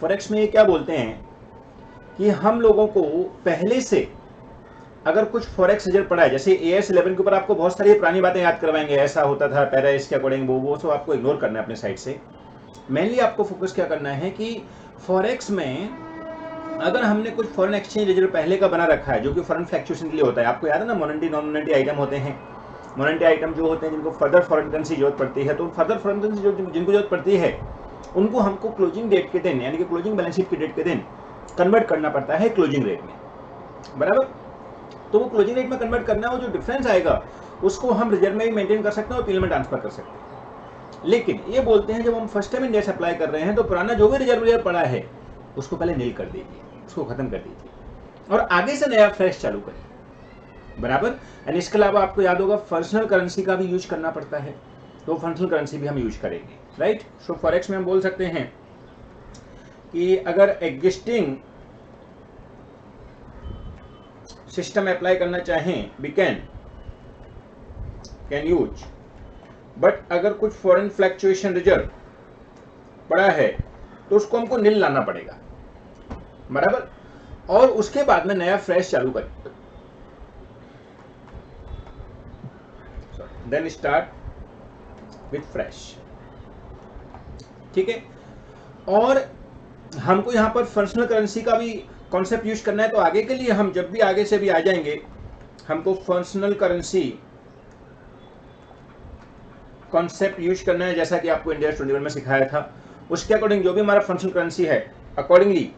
Forex में ये क्या बोलते हैं कि हम लोगों को पहले से अगर कुछ फॉरेक्स रिजल्ट पड़ा है, जैसे AS 11 के ऊपर आपको बहुत सारी पुरानी बातें याद करवाएंगे, ऐसा होता था पैरा इसके अकॉर्डिंग, वो सब आपको इग्नोर करना है अपने साइड से। मेनली आपको फोकस क्या करना है कि फॉरेक्स में अगर हमने कुछ फॉरेन एक्सचेंज रिजर्व पहले का बना रखा है जो कि फॉरेन फ्लक्चुएशन के लिए होता है, आपको याद है ना, मोनेटरी नॉन मोनेटरी आइटम होते हैं। मोनेटरी आइटम जो होते हैं जिनको फर्दर फॉरेन करेंसी जरूरत पड़ती है, तो फर्दर फॉरेन करेंसी जिनको जरूरत पड़ती है उनको हमको क्लोजिंग डेट के दिन यानी कि क्लोजिंग बैलेंस शीट के डेट के दिन कन्वर्ट करना पड़ता है क्लोजिंग रेट में, बराबर। तो वो क्लोजिंग रेट में कन्वर्ट करना, वो जो डिफरेंस आएगा उसको हम रिजर्व में भी मेंटेन कर सकते हैं और पीएल में ट्रांसफर कर सकते हैं। लेकिन ये बोलते हैं जब हम फर्स्ट टाइम इंडिया से अप्लाई कर रहे हैं तो पुराना जो भी रिजर्व पड़ा है उसको पहले नील कर दीजिए, उसको खत्म कर दीजिए और आगे से नया फ्रेश चालू करिए, बराबर। एंड इसके अलावा आपको याद होगा फंक्शनल करेंसी का भी यूज करना पड़ता है, तो फंक्शनल करेंसी भी हम यूज करेंगे, राइट। सो फॉरेक्स में हम बोल सकते हैं कि अगर एग्जिस्टिंग सिस्टम अप्लाई करना चाहें वी कैन यूज, बट अगर कुछ फॉरेन फ्लक्चुएशन रिजर्व पड़ा है तो उसको हमको नील लाना पड़ेगा, बराबर। और उसके बाद में नया फ्रेश चालू करें, देन स्टार्ट विथ फ्रेश, ठीक है। और हमको यहां पर फंक्शनल करेंसी का भी कॉन्सेप्ट यूज करना है, तो आगे के लिए हम जब भी आगे से भी आ जाएंगे हमको फंक्शनल करेंसी कॉन्सेप्ट यूज करना है, जैसा कि आपको इंडिया 21 में सिखाया था। उसके अकॉर्डिंग जो भी हमारा फंक्शनल करेंसी है accordingly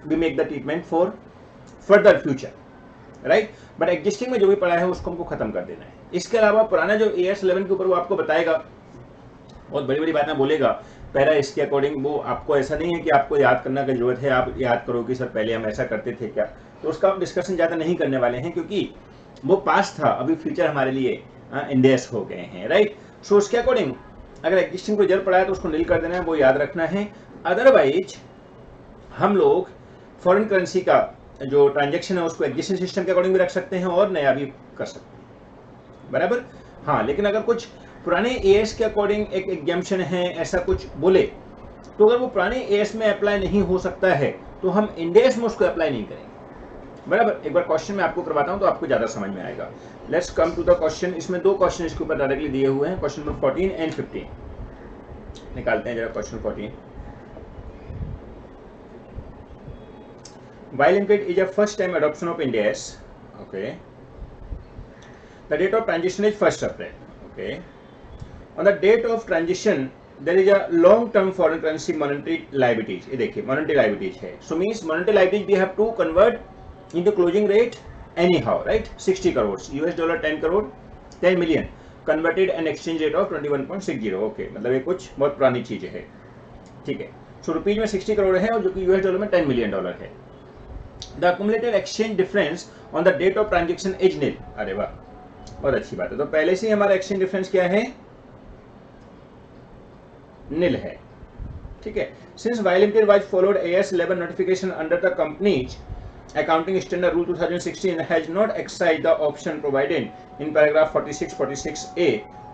we make the treatment for further future, right. But existing में जो भी पड़ा है उसको हमको खत्म कर देना है। इसके अलावा पुराना जो AS 11 के ऊपर वो आपको बताएगा, बहुत बड़ी बड़ी बातें बोलेगा पैरा इसके अकॉर्डिंग, वो आपको ऐसा नहीं है कि आपको याद करने की जरूरत है, आप याद करो कि सर पहले हम ऐसा करते थे क्या, तो उसका हम डिस्कशन ज़्यादा नहीं करने वाले हैं क्योंकि वो पास था, अभी फ्यूचर हमारे लिए इंडेस हो गए हैं, राइट। सो उसके अकॉर्डिंग अगर एग्जिस्टिंग को रिजर्व पड़ा है तो उसको नील कर देना है, वो याद रखना है। अदरवाइज हम लोग फॉरेन करेंसी का जो ट्रांजेक्शन है उसको एग्जिस्टिंग सिस्टम के अकॉर्डिंग भी रख सकते हैं और नया भी कर सकते हैं, बराबर। हाँ, लेकिन अगर कुछ पुराने AS के अकॉर्डिंग एक एग्जाम्पशन है ऐसा कुछ बोले, तो अगर वो पुराने AS में अप्लाई नहीं हो सकता है तो हम इंडेस में उसको अप्लाई नहीं करेंगे, बराबर। एक बार क्वेश्चन में आपको करवाता हूं तो आपको ज्यादा समझ में आएगा। Let's come to the question. इसमें दो क्वेश्चन इसके ऊपर डायरेक्टली दिए हुए हैं, क्वेश्चन नंबर 14 एंड 15। निकालते हैं जरा question 14। While Linked is a first time adoption of Ind AS, okay. The date of transition is 1st April, okay. On the date of transition, there is a long-term foreign currency monetary liabilities. ये देखिए monetary liabilities है. So means monetary liabilities we have to convert into closing rate anyhow, right? 60 crores, US dollar 10 crore, 10 million converted and exchange rate of 21.60, okay. मतलब ये कुछ बहुत पुरानी चीजें है, ठीक है। So रुपीज में 60 करोड़ है और जो कि US डॉलर में 10 मिलियन डॉलर है। The accumulated exchange difference on the date of transaction is nil. अरे वाह, बहुत अच्छी बात है। तो पहले से ही हमारा एक्सचेंज डिफरेंस क्या है, नील है, ठीक है। Since While Limited was followed AS 11 notification under the company's accounting standard rule 2016 has not exercised the option provided in paragraph 46-46A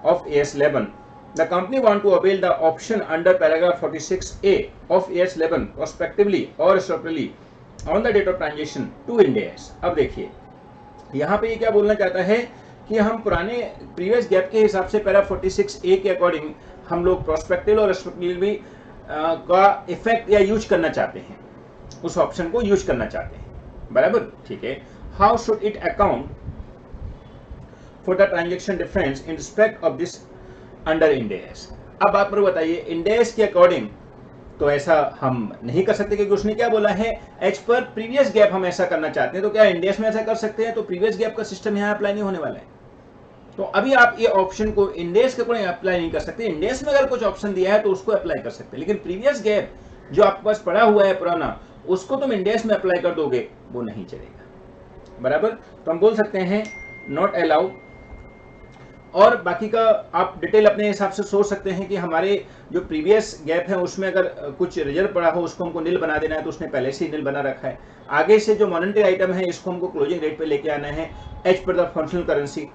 of AS 11, the company want to avail the option under paragraph 46A of AS 11 prospectively or retrospectively on the date of transaction to Ind AS। अब देखिए यहाँ पे ये क्या बोलना चाहता है कि हम पुराने प्रीवियस गैप के हिसाब से पैरा 46A के अकॉर्डिंग हम लोग प्रोस्पेक्टिव और रेस्पेक्टिवली का इफेक्ट या यूज करना चाहते हैं, उस ऑप्शन को यूज करना चाहते हैं, बराबर, ठीक है। How should it account for the transaction difference in respect of this under Ind AS। अब आप मुझे बताइए Ind AS के अकॉर्डिंग तो ऐसा हम नहीं कर सकते क्योंकि उसने क्या बोला है, एज पर प्रीवियस गैप हम ऐसा करना चाहते हैं। तो क्या इंडेस में ऐसा कर सकते हैं? तो प्रीवियस गैप का सिस्टम यहाँ अप्लाई नहीं होने वाला है, तो अभी आप ये ऑप्शन को इंडेस के ऊपर अप्लाई नहीं कर सकते। इंडेस में अगर कुछ ऑप्शन दिया है तो उसको अप्लाई कर सकते हैं, लेकिन प्रीवियस गैप जो आपके पास पड़ा हुआ है पुराना, उसको तुम इंडेस में अप्लाई कर दोगे, वो नहीं चलेगा, बराबर। तो हम बोल सकते हैं नॉट अलाउड। और बाकी का आप डिटेल अपने हिसाब से सोच सकते हैं कि हमारे जो प्रीवियस गैप है उसमें अगर कुछ रिजर्व पड़ा हो उसको हमको नील बना देना है, तो उसने पहले से ही नील बना रखा है। आगे से जो मॉनेटरी आइटम है इसको हमको क्लोजिंग रेट पे लेके आना है as per the functional currency,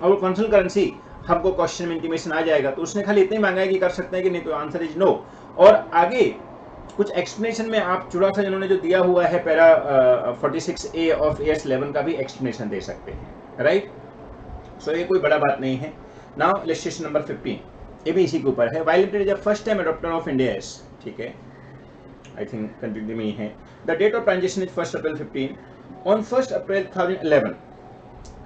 और फंक्शनल करेंसी हमको क्वेश्चन में इंटीमेशन आ जाएगा, तो उसने खाली इतना ही मांगा है कि कर सकते हैं कि नहीं, तो आंसर इज नो। और आगे कुछ एक्सप्लेनेशन में आप थोड़ा सा जिन्होंने जो दिया हुआ है पैरा 46A ऑफ AS11 का भी एक्सप्लेनेशन दे सकते हैं, राइट। सो ये कोई बड़ा बात नहीं है। नाउ इलस्ट्रेशन नंबर 15, ये भी इसी के ऊपर है। वाइल लिमिटेड जब first time adopter of India S, ठीक है, आई थिंक कंटिन्यू में ही है। The date of transaction is 1 April 15 on 1 April 2011।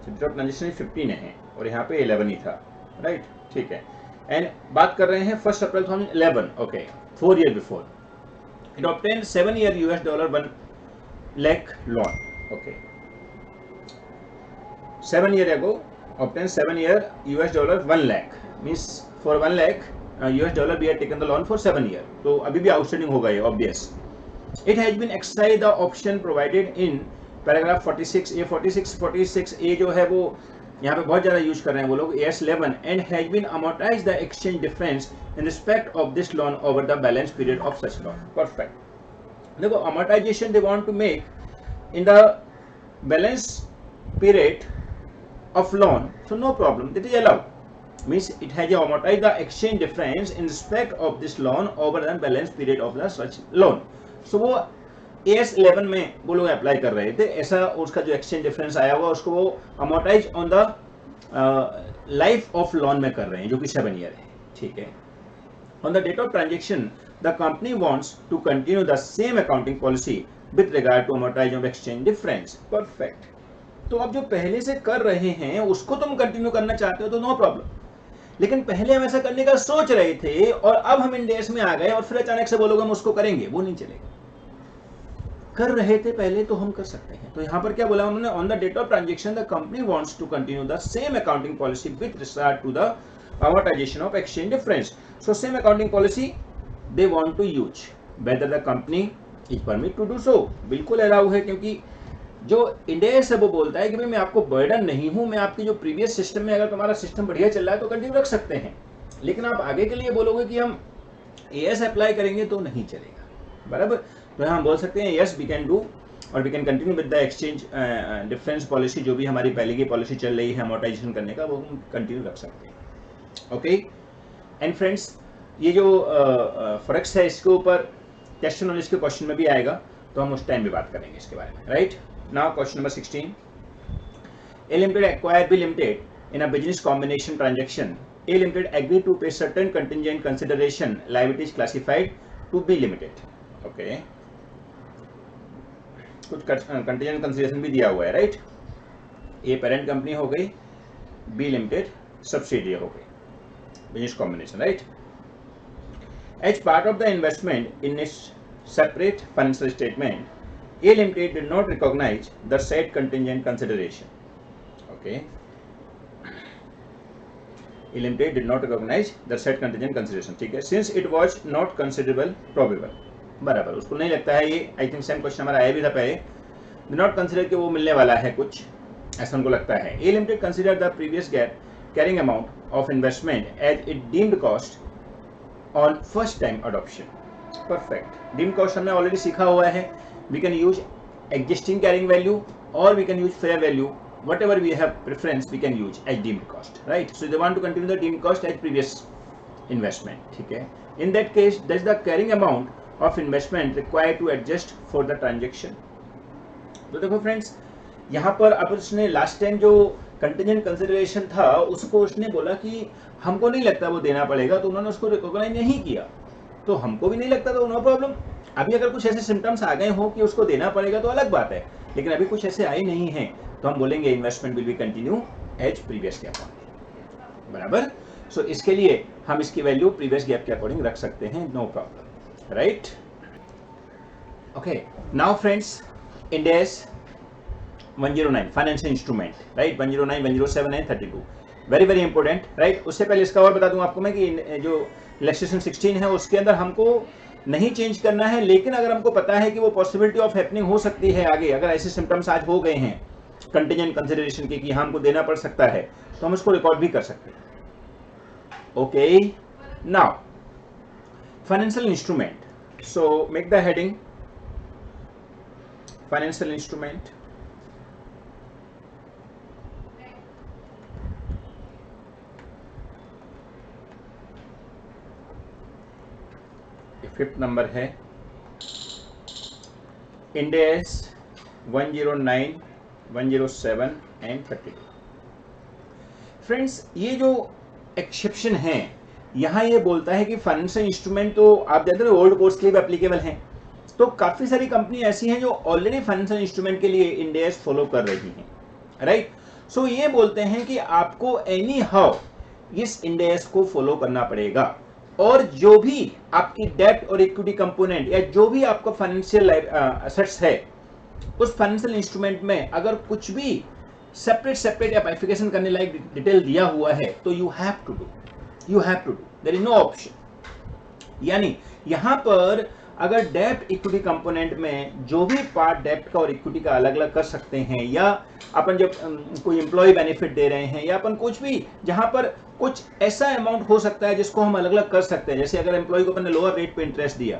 Date of transaction 15 है और यहाँ पे 11 ही था, राइट, ठीक है। एंड बात कर रहे हैं 1 April 2011, okay, 4 year before it obtained 7-year $1 lakh loan, okay, 7 year ago obtained 7-year $1 lakh, means for 1 lakh $US we had taken the loan for 7 year, तो अभी भी आउटस्टैंडिंग होगा ये obvious. It has been exercised the option provided in paragraph 46A 46A जो है वो यहाँ पे बहुत ज़्यादा यूज कर रहे हैं वो लोग, AS11 and has been amortized the exchange difference in respect of this loan over the balance period of such loan. Perfect. देखो amortization they want to make in the balance period of loan, so no problem, that is allowed. Means it has amortized the exchange difference in respect of this loan over the balance period of the such loan. So वो AS11 में वो लोग apply कर रहे थे, ऐसा उसका जो एक्सचेंज डिफरेंस आया हुआ उसको वो amortise on the life of loan में कर रहे हैं जो कि 7 ईयर है, ठीक है। On the date of transaction the company wants to continue the same accounting policy with regard to amortize of exchange difference. Perfect. तो अब जो पहले से कर रहे हैं उसको तुम कंटिन्यू करना चाहते हो तो नो प्रॉब्लम, लेकिन पहले हम ऐसा करने का सोच रहे थे और अब हम इंडेस में आ गए और फिर अचानक से बोलोगे हम उसको करेंगे, वो नहीं चलेगा। कर रहे थे पहले तो हम कर सकते हैं। तो यहां पर क्या बोला उन्होंने, on the date of transaction the company wants to continue the same accounting policy with regard to the amortization of exchange difference. So same accounting policy they want to use, whether the company is permit to do so. बिल्कुल allow है, क्योंकि जो इंडेस है वो बोलता है कि भाई मैं आपको बर्डन नहीं हूं, मैं आपकी जो प्रीवियस सिस्टम में अगर तुम्हारा सिस्टम बढ़िया चल रहा है तो कंटिन्यू रख सकते हैं, लेकिन आप आगे के लिए बोलोगे कि हम एएस अप्लाई करेंगे तो नहीं चलेगा, बराबर। तो हम बोल सकते हैं यस वी कैन डू और we can continue with the exchange difference policy, जो भी हमारी पहले की पॉलिसी चल रही है अमोर्टाइजेशन करने का, वो हम कंटिन्यू रख सकते हैं, ओके। एंड फ्रेंड्स ये जो फॉरेक्स है इसके ऊपर टेस्ट नॉलेज के क्वेश्चन में भी आएगा, तो हम उस टाइम भी बात करेंगे इसके बारे में, right. Now question number 16, A limited acquire B limited in a business combination transaction, A limited agree to pay certain contingent consideration, liabilities classified to be limited, okay. कुछ कंटिजेंट कंसिडरेशन भी दिया हुआ है, राइट। ए पेरेंट कंपनी हो गई, B limited subsidiary हो गई, business combination, right. As part of the investment in its separate financial statement, A Limited did not recognize the said contingent consideration, okay. A Limited did not recognize the said contingent consideration, ठीक है, since it was not considerable probable, बराबर, उसको नहीं लगता है ये, I think same question हमारा आया भी था पहले, did not consider कि वो मिलने वाला है कुछ, ऐसा उनको लगता है। A Limited considered the previous gap carrying amount of investment as it deemed cost on first time adoption, perfect। deemed cost हमने ऑलरेडी सीखा हुआ है, we can use existing carrying value or we can use fair value, whatever we have preference we can use as deemed cost, right। so they want to continue the deemed cost as previous investment, ठीक है। in that case that's the carrying amount of investment required to adjust for the transaction। तो देखो friends यहाँ पर अब उसने last time जो contingent consideration था उसको उसने बोला कि हमको नहीं लगता वो देना पड़ेगा, तो उन्होंने उसको रिकॉग्नाइज नहीं किया, तो हमको भी नहीं लगता, तो नो प्रॉब्लम। अभी अगर कुछ ऐसे सिम्टम्स आ गए हो कि उसको देना पड़ेगा तो अलग बात है, लेकिन अभी कुछ ऐसे आए नहीं हैं, तो हम बोलेंगे investment will be continue as previous GAAP, बराबर। सो इसके लिए हम इसकी वैल्यू प्रीवियस गैप के अकॉर्डिंग रख सकते हैं, no problem, right. Okay, now friends Ind AS 109 financial instrument, right, 109, 107 and 32 very very important, right. उससे पहले इसका और बता दूं आपको मैं कि जो लेजिस्लेशन 16 है उसके अंदर हमको नहीं चेंज करना है, लेकिन अगर हमको पता है कि वो पॉसिबिलिटी ऑफ हैपनिंग हो सकती है आगे, अगर ऐसे सिम्टम्स आज हो गए हैं कंटिजेंट कंसिडरेशन के कि हमको देना पड़ सकता है, तो हम उसको रिकॉर्ड भी कर सकते हैं, okay. Now financial instrument, so make the heading financial instrument, fifth number है Ind AS 109, 107 एंड 32। फ्रेंड्स, ये जो एक्सेप्शन है यहाँ ये बोलता है कि फाइनेंशियल इंस्ट्रूमेंट तो आप जानते हो ओल्ड कोर्स के लिए भी एप्लीकेबल हैं, तो काफ़ी सारी कंपनी ऐसी हैं जो ऑलरेडी फाइनेंशियल इंस्ट्रूमेंट के लिए इंड एस फॉलो कर रही हैं, राइट। सो ये बोलते हैं कि आपको एनी हाउ इस इंड एस को फॉलो करना पड़ेगा, और जो भी आपकी डेब्ट और इक्विटी कंपोनेंट या जो भी आपका फाइनेंशियल एसेट्स है उस फाइनेंशियल इंस्ट्रूमेंट में अगर कुछ भी सेपरेट या बाइफिकेशन करने लायक डिटेल दिया हुआ है तो you have to do, there is no option. यानी यहां पर अगर डेब्ट इक्विटी कंपोनेंट में जो भी पार्ट डेब्ट का और इक्विटी का अलग अलग कर सकते हैं, या अपन जब कोई एम्प्लॉय बेनिफिट दे रहे हैं, या अपन कुछ भी जहां पर कुछ ऐसा अमाउंट हो सकता है जिसको हम अलग अलग कर सकते हैं, जैसे अगर एम्प्लॉय को अपन ने लोअर रेट पे इंटरेस्ट दिया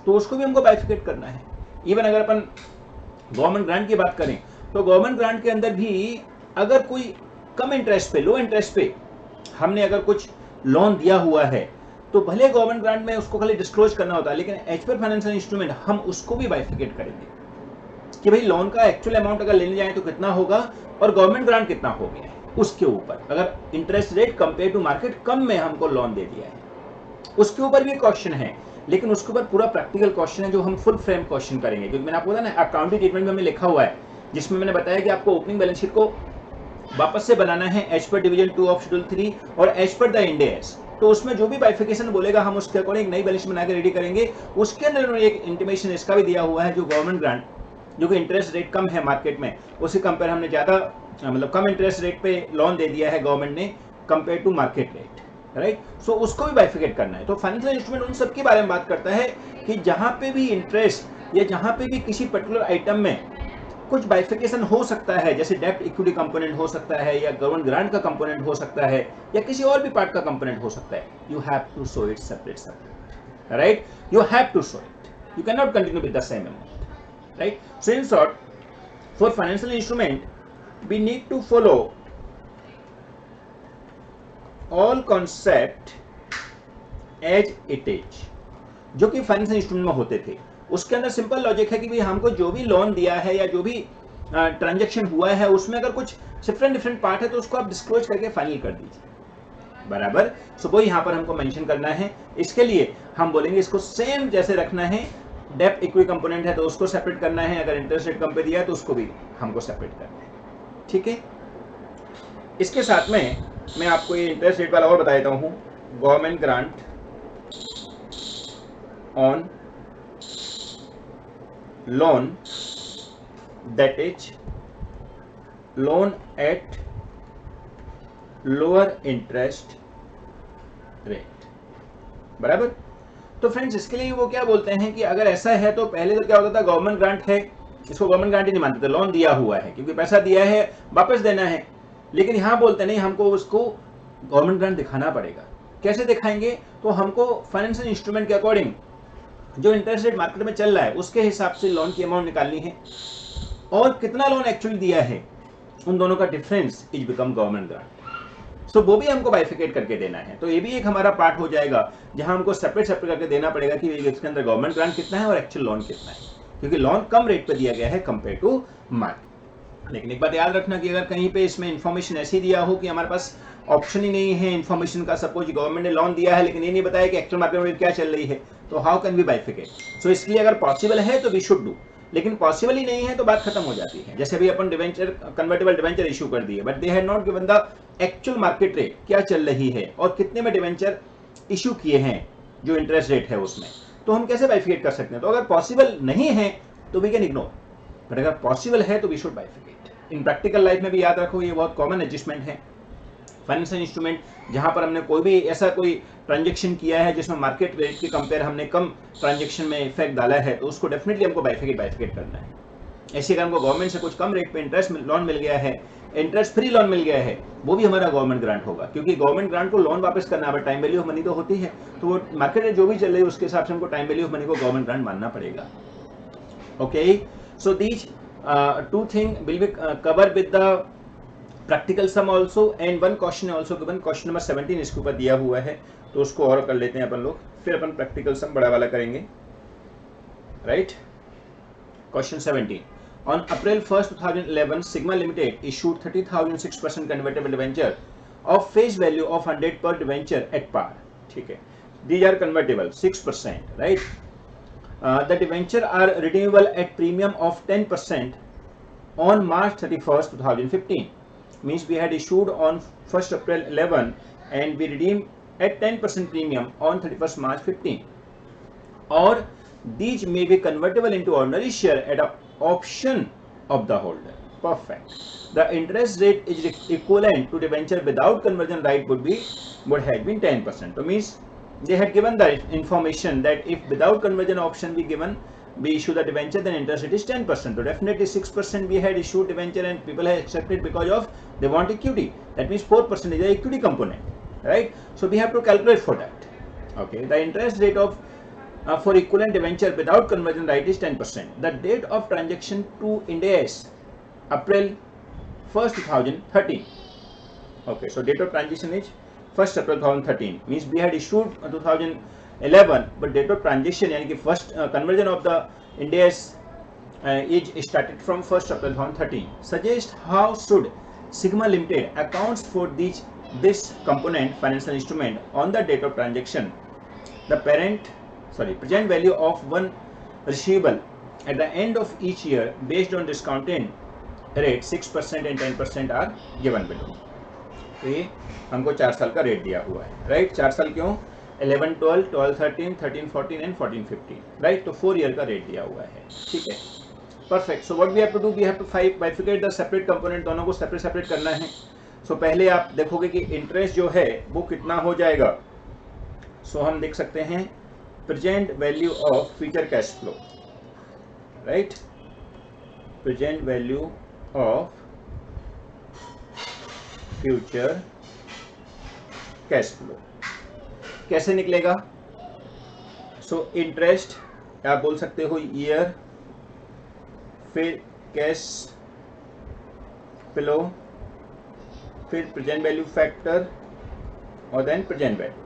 तो उसको भी हमको बाइफिकेट करना है। इवन अगर अपन गवर्नमेंट ग्रांट की बात करें तो गवर्नमेंट ग्रांट के अंदर भी अगर कोई कम इंटरेस्ट पे, लो इंटरेस्ट पे हमने अगर कुछ लोन दिया हुआ है तो भले गवर्नमेंट ग्रांट में उसको खाली डिस्क्लोज करना होता है, लेकिन एज पर फाइनेंशियल इंस्ट्रूमेंट हम उसको भी बाइफिकेट करेंगे कि भाई लोन का एक्चुअल अमाउंट अगर लेने जाए तो कितना होगा और गवर्नमेंट ग्रांट कितना हो गया है उसके ऊपर, अगर interest rate compare to market कम में हमको लोन दे दिया है उसके ऊपर भी क्वेश्चन है। लेकिन उसके ऊपर पूरा प्रैक्टिकल क्वेश्चन है जो हम फुल फ्रेम क्वेश्चन करेंगे, क्योंकि मैंने आपको बताया ना अकाउंटिंग ट्रीटमेंट में हमें लिखा हुआ है जिसमें मैंने बताया कि आपको ओपनिंग बैलेंस शीट को वापस से बनाना है एज पर डिवीजन 2 ऑफ शेड्यूल 3 और as per the end S. तो उसमें जो भी बाइफिकेशन बोलेगा हम उसके अकॉर्डिंग नई बैलेंस बना के रेडी करेंगे। उसके अंदर उन्होंने एक इंटीमेशन इसका भी दिया हुआ है, जो गवर्नमेंट ग्रांट जो कि इंटरेस्ट रेट कम है मार्केट में उसी कंपेयर हमने ज़्यादा मतलब कम इंटरेस्ट रेट पे लोन दे दिया है गवर्नमेंट ने compare to market rate, right. So उसको भी बाइफिकेट करना है। तो फाइनेंशियल इंस्ट्रूमेंट उन सब के बारे में बात करता है कि जहाँ पे भी इंटरेस्ट या जहाँ पे भी किसी पर्टिकुलर आइटम में कुछ बाइफिकेशन हो सकता है, जैसे डेब्ट इक्विटी कंपोनेंट हो सकता है या गवर्नमेंट ग्रांट का कंपोनेंट हो सकता है या किसी और भी पार्ट का कंपोनेंट हो सकता है, you have to show it separate, right. You have to show it, you can not continue with the same amount, right. So in short, for financial instrument we need to follow all concept as it is, जो कि financial instrument में होते थे। उसके अंदर simple logic है कि भाई हमको जो भी लोन दिया है या जो भी ट्रांजैक्शन हुआ है उसमें अगर कुछ डिफरेंट पार्ट है तो उसको आप डिस्क्लोज करके फाइनल कर दीजिए, बराबर। सो वो यहाँ पर हमको मेंशन करना है। इसके लिए हम बोलेंगे इसको सेम जैसे रखना है, डेब्ट इक्विटी कंपोनेंट है तो उसको सेपरेट करना है, अगर इंटरेस्ट रेट कम पे दिया है तो उसको भी हमको सेपरेट करना है, ठीक है। इसके साथ में मैं आपको ये इंटरेस्ट रेट वाला और बता देता हूँ। Government grant on loan that is loan at lower interest rate, बराबर। तो फ्रेंड्स इसके लिए वो क्या बोलते हैं कि अगर ऐसा है तो पहले तो क्या होता था, गवर्नमेंट ग्रांट है इसको गवर्नमेंट ग्रांट ही नहीं मानते थे, लोन दिया हुआ है क्योंकि पैसा दिया है वापस देना है। लेकिन यहाँ बोलते नहीं, हमको उसको गवर्नमेंट ग्रांट दिखाना पड़ेगा। कैसे दिखाएंगे, तो हमको फाइनेंशियल इंस्ट्रूमेंट के अकॉर्डिंग जो इंटरेस्ट रेट मार्केट में चल रहा है उसके हिसाब से लोन की अमाउंट निकालनी है, और कितना लोन एक्चुअली दिया है उन दोनों का difference is become government grant. So वो भी हमको बाइफिकेट करके देना है। तो ये भी एक हमारा पार्ट हो जाएगा जहां हमको सेपरेट करके देना पड़ेगा कि इसके अंदर गवर्नमेंट ग्रांट कितना है और एक्चुअल लोन कितना है, क्योंकि लोन कम रेट पे दिया गया है कंपेयर टू मार्केट। लेकिन एक बात याद रखना कि अगर कहीं पे इसमें इन्फॉर्मेशन ऐसी दिया हो कि हमारे पास ऑप्शन ही नहीं है इन्फॉर्मेशन का, सपोज गवर्नमेंट ने लोन दिया है लेकिन ये नहीं बताया कि एक्चुअल मार्केट में क्या चल रही है, तो हाउ कैन बी बाइफिकेट। सो इसलिए अगर पॉसिबल है तो वी शुड डू, लेकिन पॉसिबल ही नहीं है तो बात खत्म हो जाती है। जैसे अभी अपन डिवेंचर कन्वर्टेबल डिवेंचर इशू कर दिए, but they had not given the actual market rate क्या चल रही है और कितने में डिवेंचर इशू किए हैं जो इंटरेस्ट रेट है उसमें, तो हम कैसे बाइफिकेट कर सकते हैं। तो अगर पॉसिबल नहीं है तो वी कैन इग्नोर, बट अगर पॉसिबल है तो we should bifurcate. In practical life में भी याद रखो, ये बहुत कॉमन एडजस्टमेंट है। फाइनेंशियल इंस्ट्रूमेंट जहां पर हमने कोई भी ऐसा कोई ट्रांजैक्शन किया है जिसमें मार्केट रेट के कंपेयर हमने कम ट्रांजैक्शन में इफेक्ट डाला है, तो उसको डेफिनेटली हमको बाइफिकेट करना है। ऐसे अगर हमको गवर्नमेंट से कुछ कम रेट पे इंटरेस्ट लोन मिल गया है, इंटरेस्ट फ्री लोन मिल गया है, वो भी हमारा गवर्नमेंट ग्रांट होगा, क्योंकि गवर्नमेंट ग्रांट को लोन वापस करना है, टाइम वैल्यू ऑफ मनी तो होती है, तो वो मार्केट रेट जो भी चल रही है उसके हिसाब से हमको टाइम वैल्यू ऑफ मनी को गवर्नमेंट ग्रांट मानना पड़ेगा। Okay, so these two thing will be cover with the practical sum also, and one question also given, question number 17 इसके ऊपर दिया हुआ है, तो उसको और कर लेते हैं अपन लोग, फिर अपन प्रैक्टिकल सम बड़ा वाला करेंगे, right. Question 17. On April 1st, 2011, Sigma Limited issued 30,000 6% convertible debenture of face value of 100 per debenture at par. ठीक है. These are convertible 6%, right? The debenture are redeemable at premium of 10% on March 31st, 2015. Means we had issued on 1st April 11 and we redeemed at 10% premium on 31st March 15. Or these may be convertible into ordinary share at an option of the holder. Perfect. The interest rate is equivalent to debenture without conversion right would have been 10%. So means they had given the information that if without conversion option we issue the debenture, then interest rate is 10%. So definitely 6% we had issued debenture and people have accepted because of they want equity. That means 4% is the equity component, right? So we have to calculate for that. Okay, the interest rate of for equivalent debenture without conversion right is 10%. The date of transaction to Ind AS April 1st 2013. Okay, so date of transaction is 1st April 2013. Means we had issued 2011, but date of transaction यानी कि first conversion of the Ind AS is started from 1st April 2013. Suggest how should Sigma Limited accounts for this component financial instrument on the date of transaction. The present value of one receivable at the end of each year based on discounted rate 6% and 10% are given below. तो ये हमको 4 साल का rate दिया हुआ है, right? 4 साल क्यों? 11, 12, 12, 13, 13, 14 एंड 14, 15, राइट? तो 4 ईयर का रेट दिया हुआ है, ठीक है? Perfect. So what we have to do, we have to bifurcate the separate component, दोनों को सेपरेट करना है. सो पहले आप देखोगे कि इंटरेस्ट जो है वो कितना हो जाएगा. सो हम देख सकते हैं present value of future cash flow, right? Present value of future cash flow कैसे निकलेगा? सो इंटरेस्ट आप बोल सकते हो ईयर, फिर कैश फ्लो, फिर प्रेजेंट वैल्यू फैक्टर और देन प्रेजेंट वैल्यू.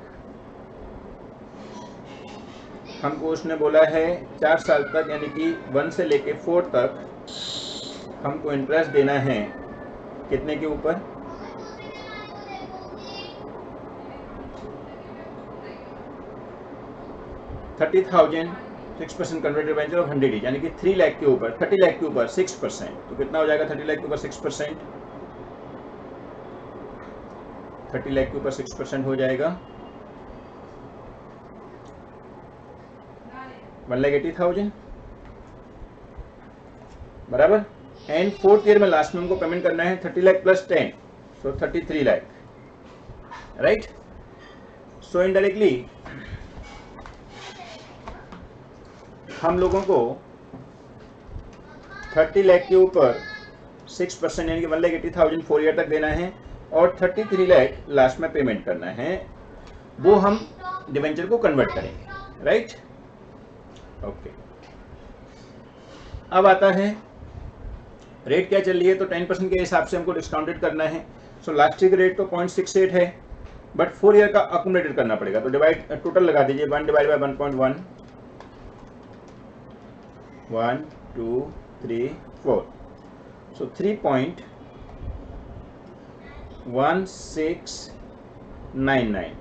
हमको उसने बोला है 4 साल तक यानी कि 1 से लेके 4 तक हमको इंटरेस्ट देना है कितने के ऊपर? $30,000 6% कन्वर्टेड डिबेंचर ऑफ 100 यानी कि 3 लाख के ऊपर 30 लाख के ऊपर 6%. तो कितना हो जाएगा 30 लाख के ऊपर 6%? 30 लाख के ऊपर 6% हो जाएगा 1,80,000 बराबर. एंड 4th ईयर में लास्ट में हमको पेमेंट करना है 30 लाख प्लस 10, सो 33 लाख, राइट? सो इनडायरेक्टली हम लोगों को 30 लाख के ऊपर 6% यानी कि 1,80,000 4 ईयर तक देना है और 33 लाख लास्ट में पेमेंट करना है. वो हम डिबेंचर को कन्वर्ट करेंगे, राइट? ओके. अब आता है रेट क्या चल रही है, तो 10% के हिसाब से हमको डिस्काउंटेड करना है. सो लास्ट ईयर रेट तो 0.68 है, बट 4 ईयर का अक्यूमुलेटेड करना पड़ेगा. तो डिवाइड टोटल लगा दीजिए 1 divide by 1.1 1 2 3 4. So 3.1699,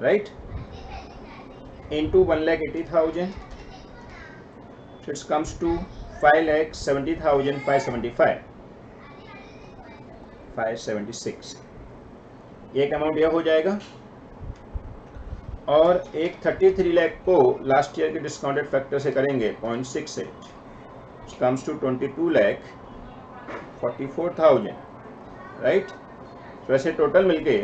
right? Into 1,80,000, so it comes to 5,70,575 एक अमाउंट यह हो जाएगा. और एक 33 लाख को लास्ट ईयर के डिस्काउंटेड फैक्टर से करेंगे 0.68, कम्स टू 22,44,000, राइट? तो ऐसे टोटल मिलके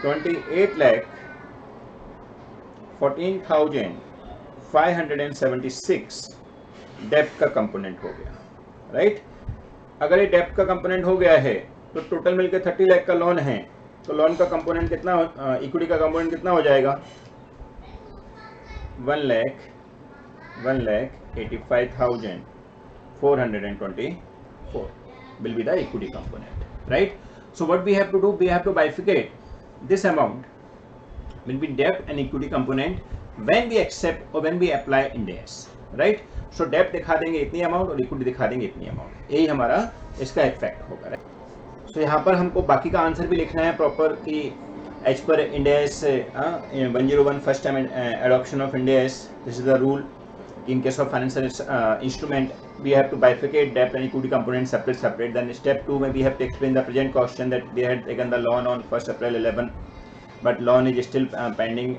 28,14,576 डेप्ट का कंपोनेंट हो गया, राइट? अगर ये डेप्ट का कंपोनेंट हो गया है तो टोटल मिलके 30 लाख का लोन है, तो लोन का कंपोनेंट कितना, इक्विटी का कंपोनेंट कितना हो जाएगा? 1,85,424 will be the equity component, right? So what we have to do, we have to bifurcate this amount will be debt and equity component when we accept or when we apply Ind AS. Right. So डेब्ट दिखा देंगे इतनी amount और equity दिखा देंगे इतनी amount, यही हमारा इसका इफेक्ट होगा, राइट। सो यहाँ पर हमको बाकी का आंसर भी लिखना है प्रॉपर कि as per Ind AS 101 first time adoption of Ind AS, this is the rule in case of financial instrument we have to bifurcate debt and equity components separate. Then step 2 maybe we have to explain the present question that they had taken the loan on 1st April 11 but loan is still pending,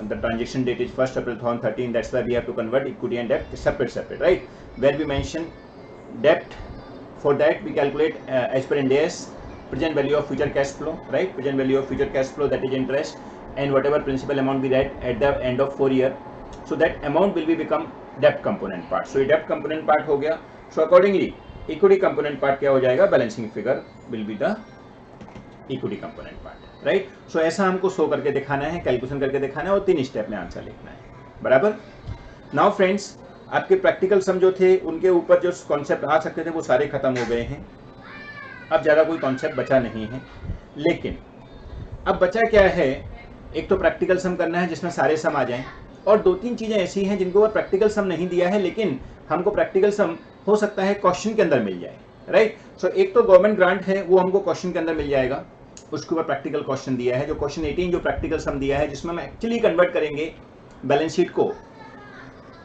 the transaction date is 1st April 2013, that's why we have to convert equity and debt separate, right, where we mention debt. For that we calculate as per Ind AS present value of future cash flow, right, present value of future cash flow, that is interest, and whatever principal amount we write at the end of 4 year, so that amount will be become debt component part. So ये debt component part हो गया. So accordingly equity component part क्या हो जाएगा, balancing figure will be the equity component part, right. So ऐसा हमको show करके दिखाना है, कैलकुलेशन करके दिखाना है और 3 स्टेप में आंसर लिखना है, बराबर. नाउ फ्रेंड्स, आपके प्रैक्टिकल सम जो थे उनके ऊपर जो कॉन्सेप्ट आ सकते थे वो सारे खत्म हो गए हैं. अब ज़्यादा कोई कॉन्सेप्ट बचा नहीं है, लेकिन अब बचा क्या है, एक तो प्रैक्टिकल सम करना है जिसमें सारे सम आ जाएं, और 2-3 चीज़ें ऐसी हैं जिनको प्रैक्टिकल सम नहीं दिया है लेकिन हमको प्रैक्टिकल सम हो सकता है क्वेश्चन के अंदर मिल जाए, राइट. सो एक तो गवर्नमेंट ग्रांट है, वो हमको क्वेश्चन के अंदर मिल जाएगा, उसके ऊपर प्रैक्टिकल क्वेश्चन दिया है, जो क्वेश्चन 18 जो प्रैक्टिकल सम दिया है जिसमें हम एक्चुअली कन्वर्ट करेंगे बैलेंस शीट को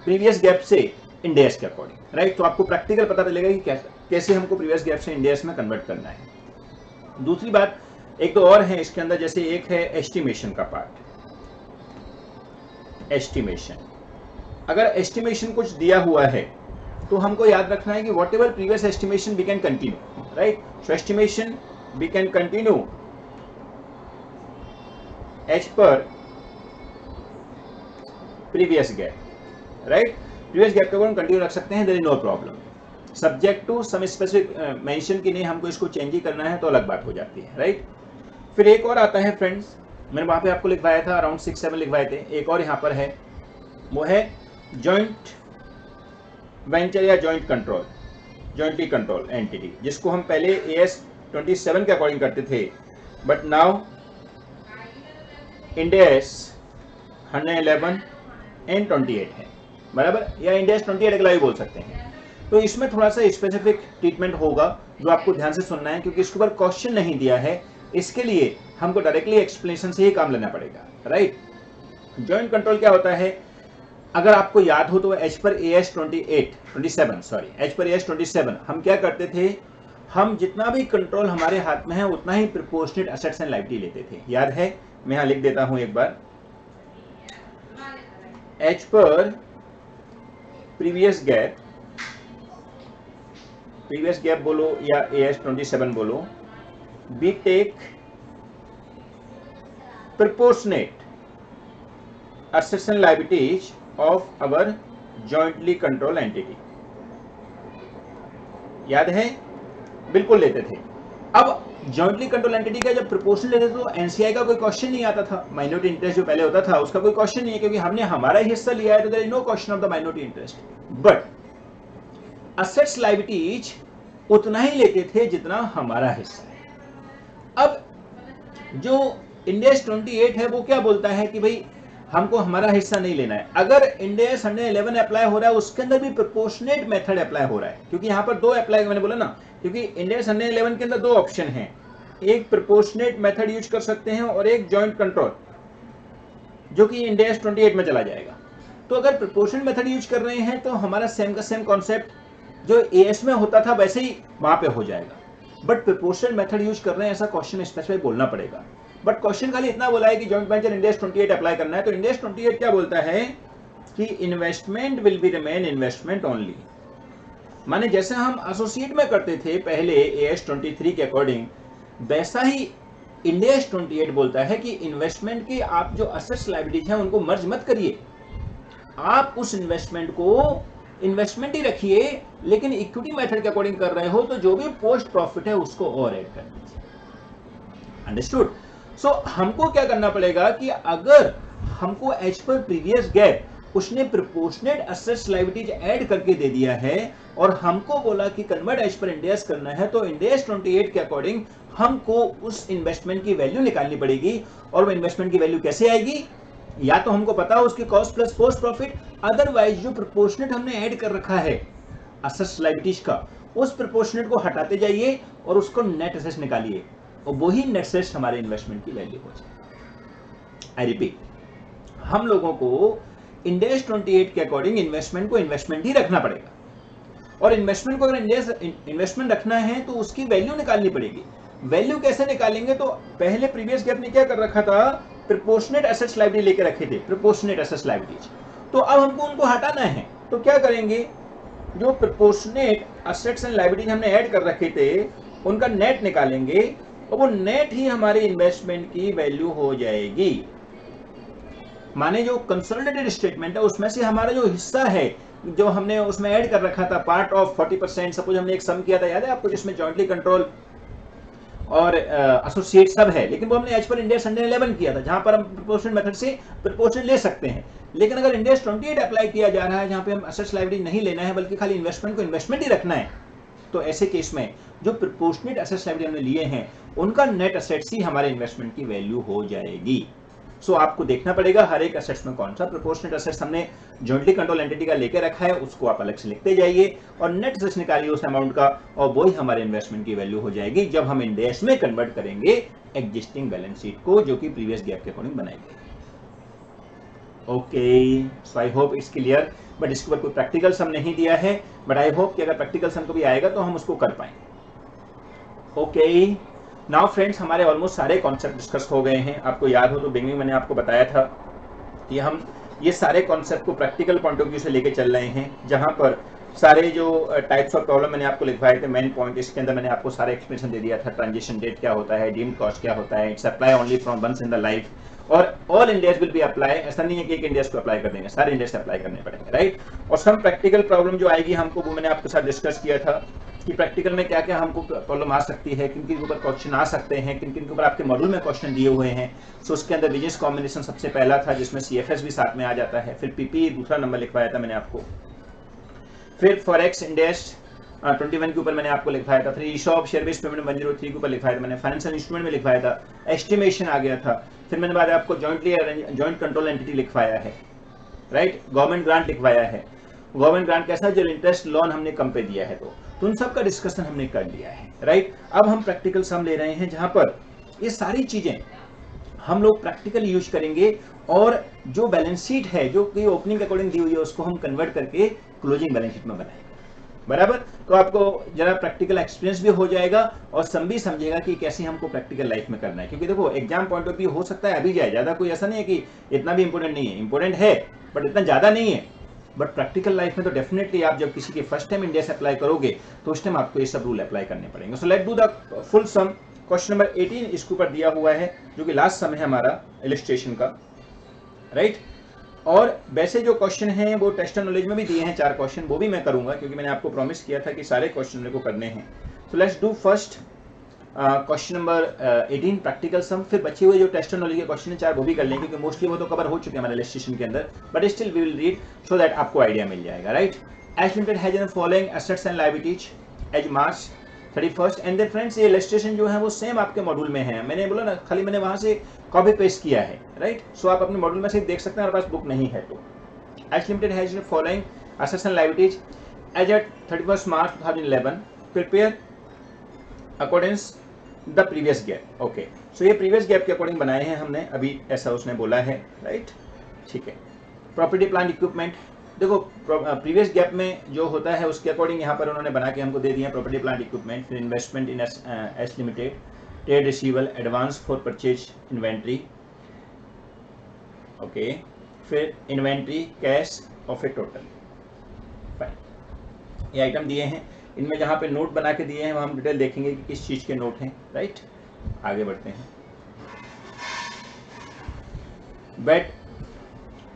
प्रीवियस गैप से Ind AS के अकॉर्डिंग, राइट. तो आपको प्रैक्टिकल पता चलेगा कि कैसे हमको प्रीवियस गैप से Ind AS में कन्वर्ट करना है. दूसरी बात एक तो और है इसके अंदर, जैसे एक है एस्टिमेशन का पार्ट. एस्टिमेशन, अगर एस्टिमेशन कुछ दिया हुआ है तो हमको याद रखना है कि whatever previous estimation we can continue, right. So estimation we can continue as per previous GAAP, right. Previous GAAP को हम कंटिन्यू रख सकते हैं, there is no problem, subject to some specific mention की नहीं हमको इसको चेंज ही करना है तो अलग बात हो जाती है, राइट. फिर एक और आता है फ्रेंड्स, मैंने वहाँ पे आपको लिखवाया था, अराउंड 6-7 लिखवाए थे. एक और यहाँ पर है, वो है जॉइंट वेंचर या joint control, jointly control entity, जिसको हम पहले AS 27 के अकॉर्डिंग करते थे, but now Ind AS 111 and 28 है, बराबर, या Ind AS 28 अगला भी बोल सकते हैं. तो इसमें थोड़ा सा स्पेसिफिक ट्रीटमेंट होगा जो आपको ध्यान से सुनना है, क्योंकि इसके ऊपर क्वेश्चन नहीं दिया है, इसके लिए हमको डायरेक्टली एक्सप्लेनेशन से ही काम लेना पड़ेगा, राइट. जॉइंट कंट्रोल क्या होता है, अगर आपको याद हो तो एज पर AS 27 हम क्या करते थे, हम जितना भी कंट्रोल हमारे हाथ में है उतना ही प्रोपोर्शनेट एसेट्स एंड लायबिलिटी लेते थे, याद है. मैं यहां लिख देता हूं एक बार, एज पर प्रीवियस गैप बोलो या AS 27 बोलो, we take proportionate assets and liabilities of our jointly controlled entity. याद है, बिल्कुल लेते थे. अब जॉइंटली कंट्रोल एंटिटी का जब प्रोपोर्शन लेते थे तो NCI का कोई क्वेश्चन नहीं आता था, माइनॉरिटी इंटरेस्ट जो पहले होता था उसका कोई क्वेश्चन नहीं है, क्योंकि हमने हमारा हिस्सा लिया है तो there is no question of the minority interest. But assets liabilities उतना ही लेते थे जितना हमारा हिस्सा है. अब जो Ind AS 28 है वो क्या बोलता है कि भाई हमको हमारा हिस्सा नहीं लेना है. अगर Ind AS 111 अप्लाई हो रहा है उसके अंदर भी प्रोपोर्शनेट मेथड अप्लाई हो रहा है, क्योंकि यहाँ पर 2 अप्लाई, मैंने बोला ना, क्योंकि Ind AS 111 के अंदर 2 ऑप्शन हैं, एक प्रोपोर्शनेट मेथड यूज कर सकते हैं और एक जॉइंट कंट्रोल, जो कि Ind AS 28 में चला जाएगा. तो अगर प्रोपोर्शनेट मेथड यूज कर रहे हैं तो हमारा सेम का सेम कॉन्सेप्ट जो AS में होता था वैसे ही वहां पे हो जाएगा. बट प्रोपोर्शनल मेथड यूज कर रहे हैं ऐसा क्वेश्चन स्पेसिफाई बोलना पड़ेगा. बट क्वेश्चन खाली इतना बोला है कि joint venture Ind AS 28 apply करना है, तो Ind AS 28 क्या बोलता है कि investment will be remain investment only. माने जैसे हम एसोसिएट में करते थे पहले AS 23 के अकॉर्डिंग, वैसा ही Ind AS 28 बोलता है कि इन्वेस्टमेंट की आप जो असेट्स लायबिलिटीज हैं उनको मर्ज मत करिए, आप उस इन्वेस्टमेंट को इन्वेस्टमेंट ही रखिए, लेकिन इक्विटी मेथड के अकॉर्डिंग कर रहे हो तो जो भी पोस्ट प्रॉफिट है उसको और ऐड कर दीजिए. अंडरस्टूड. सो हमको क्या करना पड़ेगा कि अगर हमको एज पर प्रीवियस गैप उसने प्रोपोर्शनेट असेट्स लायबिलिटीज ऐड करके दे दिया है और हमको बोला कि convert as per Ind AS करना है, तो Ind AS 28 के अकॉर्डिंग हमको उस इन्वेस्टमेंट की वैल्यू निकालनी पड़ेगी. और वो इन्वेस्टमेंट की वैल्यू कैसे आएगी, या तो हमको पता हो उसकी cost plus post profit, otherwise जो प्रोपोर्शनेट हमने ऐड कर रखा है असेट्स लायबिलिटीज का, उस प्रोपोर्शनेट को हटाते जाइए और उसको नेट एसेट्स निकालिए और वही नेट एसेट्स हमारे इन्वेस्टमेंट की वैल्यू हो जाए। आई रिपीट, हम लोगों को इंड एस 28 के अकॉर्डिंग इन्वेस्टमेंट को इन्वेस्टमेंट ही रखना पड़ेगा, और इन्वेस्टमेंट को अगर इन्वेस्टमेंट रखना है तो उसकी वैल्यू निकालनी पड़ेगी। वैल्यू कैसे निकालेंगे? तो पहले प्रीवियस गैप ने क्या कर रखा था, प्रोपोर्शनेट एसेट्स लायबिलिटी लेके रखे थे, प्रोपोर्शनेट एसेट्स लायबिलिटीज। तो अब हमको उनको हटाना है, तो क्या करेंगे, जो प्रोपोर्शनेट एसेट्स एंड लायबिलिटीज हमने ऐड कर रखे थे उनका नेट निकालेंगे और वो नेट ही हमारे इन्वेस्टमेंट की वैल्यू हो जाएगी। माने जो कंसोलिडेटेड स्टेटमेंट है उसमें से हमारा जो हिस्सा है जो हमने उसमें ऐड कर रखा था पार्ट ऑफ 40%, सपोज हमने एक सम किया था, याद है आपको, जिसमें जॉइंटली कंट्रोल और एसोसिएट सब है, लेकिन वो हमने एज पर इंड एस 111 किया था, जहां पर हम प्रोपोर्शनल मेथड से प्रोपोर्शन ले सकते हैं। लेकिन अगर इंड एस 28 अप्लाई किया जा रहा है जहां पे हम एसेट्स लायबिलिटी नहीं लेना है बल्कि खाली इन्वेस्टमेंट को इन्वेस्टमेंट ही रखना है, तो ऐसे केस में जो प्रोपोर्शनेट एसेट्स लायबिलिटी हमने लिए हैं उनका नेट एसेट्स ही हमारे इन्वेस्टमेंट की वैल्यू हो जाएगी। सो आपको देखना पड़ेगा हर एक एसेट्स में कौन सा प्रोपोर्शनेट एसेट्स हमने जॉइंटली कंट्रोल एंटिटी का लेके रखा है, उसको आप अलग से लिखते जाइए और नेट एसेट्स निकालिए उस अमाउंट का, और वही हमारे इन्वेस्टमेंट की वैल्यू हो जाएगी जब हम इंड एस में कन्वर्ट करेंगे एग्जिस्टिंग बैलेंस शीट को, जो कि प्रीवियस गैप के अकॉर्डिंग बनाई गई। Okay, so I hope it's clear. But इसके ऊपर कोई प्रैक्टिकल सम नहीं दिया है, बट आई होप कि अगर प्रैक्टिकल सम कभी आएगा तो हम उसको कर पाएंगे। ओके, नाउ फ्रेंड्स, हमारे ऑलमोस्ट सारे कॉन्सेप्ट डिस्कस हो गए हैं। आपको याद हो तो बिगिनिंग मैंने आपको बताया था कि हम ये सारे कॉन्सेप्ट को प्रैक्टिकल पॉइंट ऑफ व्यू से लेके चल रहे हैं, जहां पर सारे जो टाइप्स ऑफ प्रॉब्लम मैंने आपको लिखवाए थे, मेन पॉइंट इसके अंदर मैंने आपको सारे एक्सप्लेनेशन दे दिया था। ट्रांजिशन डेट क्या होता है, डीम्ड कॉस्ट क्या होता है, it's apply only from once in the life, और all Indias will be apply. ऐसा नहीं है कि एक इंडियाज को अप्लाई कर देंगे, सारे इंडियाज से अप्लाई करने पड़ेंगे, राइट। और सम प्रैक्टिकल प्रॉब्लम जो आएगी हमको, वो मैंने आपके साथ डिस्कस किया था कि प्रैक्टिकल में क्या क्या हमको प्रॉब्लम आ सकती है, किन किन के ऊपर क्वेश्चन आ सकते हैं, किन किन के ऊपर आपके मॉड्यूल में क्वेश्चन दिए हुए हैं। सो उसके अंदर बिजनेस कॉम्बिनेशन सबसे पहला था, जिसमें सीएफएस भी साथ में आ जाता है। फिर पीपी दूसरा नंबर लिखवाया था मैंने आपको। फिर फॉरेक्स इंडेक्स 21 के ऊपर मैंने आपको लिखवाया था। फिर ईशॉप शेयर बेस्ड पेमेंट 103 के ऊपर लिखवाया था मैंने। फाइनेंशियल इंस्ट्रूमेंट में लिखवाया था। एस्टिमेशन आ गया था। फिर मैंने बाद आपको जॉइंट कंट्रोल एंटिटी लिखवाया है, राइट। गवर्नमेंट ग्रांट लिखवाया है। गवर्नमेंट ग्रांट कैसा, जो इंटरेस्ट लोन हमने कम पे दिया है, तो उन सब का डिस्कशन हमने कर लिया है, राइट। अब हम प्रैक्टिकल सम ले रहे हैं, जहां पर ये सारी चीजें हम लोग प्रैक्टिकल यूज करेंगे, और जो बैलेंस शीट है जो कि ओपनिंग के अकॉर्डिंग दी हुई है उसको हम कन्वर्ट करके क्लोजिंग बैलेंस शीट में बनाएंगे, बराबर। तो आपको जरा प्रैक्टिकल एक्सपीरियंस भी हो जाएगा और सम भी समझेगा कि कैसे हमको प्रैक्टिकल लाइफ में करना है। क्योंकि देखो एग्जाम पॉइंट ऑफ व्यू हो सकता है अभी जाए, ज्यादा कोई ऐसा नहीं है कि इतना भी इंपॉर्टेंट नहीं है, इंपॉर्टेंट है बट इतना ज्यादा नहीं है। बट प्रैक्टिकल लाइफ में तो डेफिनेटली आप जब किसी के फर्स्ट टाइम इंडिया से अप्लाई करोगे तो उस टाइम आपको ये सब रूल अप्लाई करने पड़ेंगे। So let do the full sum. Question number 18 इसके ऊपर दिया हुआ है, जो कि लास्ट सम है हमारा इलस्ट्रेशन का, राइट। और वैसे जो क्वेश्चन हैं वो टेस्ट एंड नॉलेज में भी दिए हैं 4 क्वेश्चन, वो भी मैं करूंगा क्योंकि मैंने आपको प्रॉमिस किया था कि सारे क्वेश्चन मेरे को करने हैं। So let's do first question number 18 practical sum. फिर बचे हुए जो टेस्ट एंड नॉलेज के क्वेश्चन है 4 वो भी कर लेंगे, क्योंकि मोस्टली वो तो कवर हो चुके हैं हमारे इलस्ट्रेशन के अंदर, but still we will read so that आपको आइडिया मिल जाएगा, राइट। As limited has in following assets and liabilities as March 31st। And then friends, ये इलस्ट्रेशन जो है वो सेम आपके मॉड्यूल में है। मैंने बोला ना, खाली मैंने वहां से कॉपी पेस्ट किया है, राइट। सो आप अपने मॉड्यूल में से देख सकते हैं, हमारे पास बुक नहीं है तो। As limited has in following assets and liabilities as at 31st March 2011 prepare accordings the previous GAAP. Okay, so ये प्रीवियस गैप के अकॉर्डिंग बनाए हैं हमने, अभी ऐसा उसने बोला है, राइट, ठीक है। प्रॉपर्टी प्लांट इक्विपमेंट, देखो प्रीवियस गैप में जो होता है उसके अकॉर्डिंग यहाँ पर उन्होंने बना के हमको दे दिया प्रॉपर्टी प्लांट इक्विपमेंट। फिर investment in S limited, trade receival, advance for purchase inventory, okay. फिर inventory cash of a total, fine. ये आइटम दिए हैं, इनमें जहाँ पे नोट बना के दिए हैं वहाँ हम डिटेल देखेंगे कि किस चीज़ के नोट हैं, राइट। आगे बढ़ते हैं। Debt,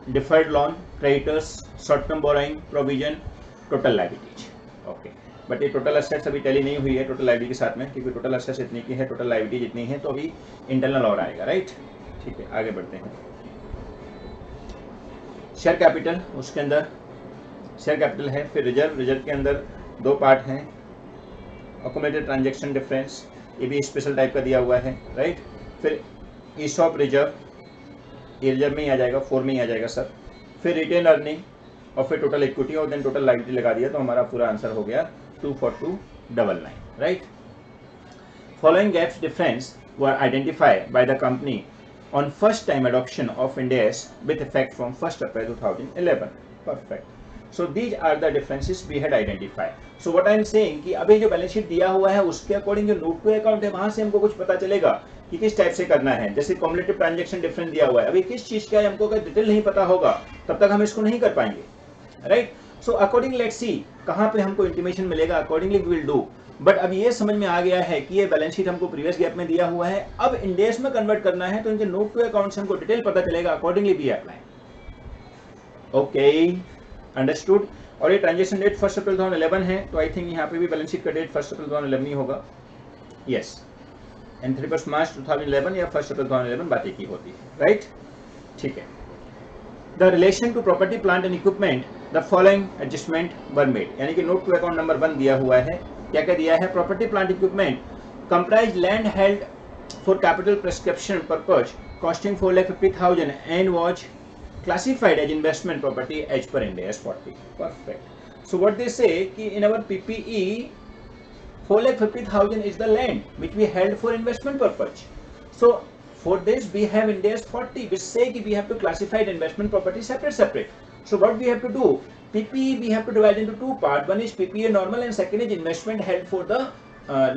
deferred loan, creditors, short term borrowing, provision, total liabilities, okay. But ये टोटल एसेट्स अभी टैली नहीं हुई है टोटल लायबिलिटी के साथ में, क्योंकि टोटल एसेट्स इतनी की है, टोटल लायबिलिटी जितनी है, तो अभी इंटरनल और आएगा, राइट, ठीक है। आगे बढ़ते हैं। शेयर कैपिटल, उसके अंदर शेयर कैपिटल है। फिर रिजर्व, रिजर्व के अंदर 2 पार्ट हैं। अकोमोडेटेड ट्रांजैक्शन डिफरेंस, ये भी स्पेशल टाइप का दिया हुआ है, राइट। फिर ईशॉप रिजर्व, ये रिजर्व में ही आ जाएगा, 4 में ही आ जाएगा सर। फिर रिटेन अर्निंग, और फिर टोटल इक्विटी और देन टोटल लायबिलिटी लगा दिया, तो हमारा पूरा आंसर हो गया 24299, right. Following gaps difference were identified by the company on first time adoption of Ind AS with effect from 1st April 2011. Perfect. So these are the differences we had identified. So what I am saying कि अभी जो balance sheet दिया हुआ है उसके according जो note to account है वहां से हमको कुछ पता चलेगा कि किस टाइप से करना है। जैसे कॉम्युलेटिव ट्रांजैक्शन डिफरेंस दिया हुआ है, अभी किस चीज का है हमको अगर डिटेल नहीं पता होगा तब तक हम इसको नहीं कर पाएंगे, राइट। सो अकॉर्डिंग लेट्स सी कहां पे हमको इंटीमेशन मिलेगा, accordingly we will do. But अब ये समझ में आ गया है कि ये बैलेंस शीट हमको प्रीवियस गैप में दिया हुआ है, अब इंड एस में कन्वर्ट करना है, तो इनके नोट टू अकाउंट से हमको डिटेल पता चलेगा, accordingly we apply. Okay, understood. और ये ट्रांजेक्शन डेट 1 अप्रैल 2011 है, तो आई थिंक यहाँ पे भी बैलेंस शीट का डेट 1 अप्रैल 2011 ही होगा, यस। एंड 31 मार्च 2011 या 1 अप्रैल 2011 बात एक ही होती है, राइट, ठीक है। The relation to property, plant and equipment, the following adjustment were made, यानी कि नोट टू अकाउंट नंबर 1 दिया हुआ है, क्या क्या दिया है, property plant equipment comprise land held for capital prescription purpose costing 4,50,000 and was classified as investment property as per Ind AS 40. Perfect. So what they say कि in our PPE 4,50,000 is the land which we held for investment purpose. So for this we have Ind AS 40 which say कि we have to classify the investment property separate. So what we have to do, PPE we have to divide into two parts. One is PPE normal and second is investment held for the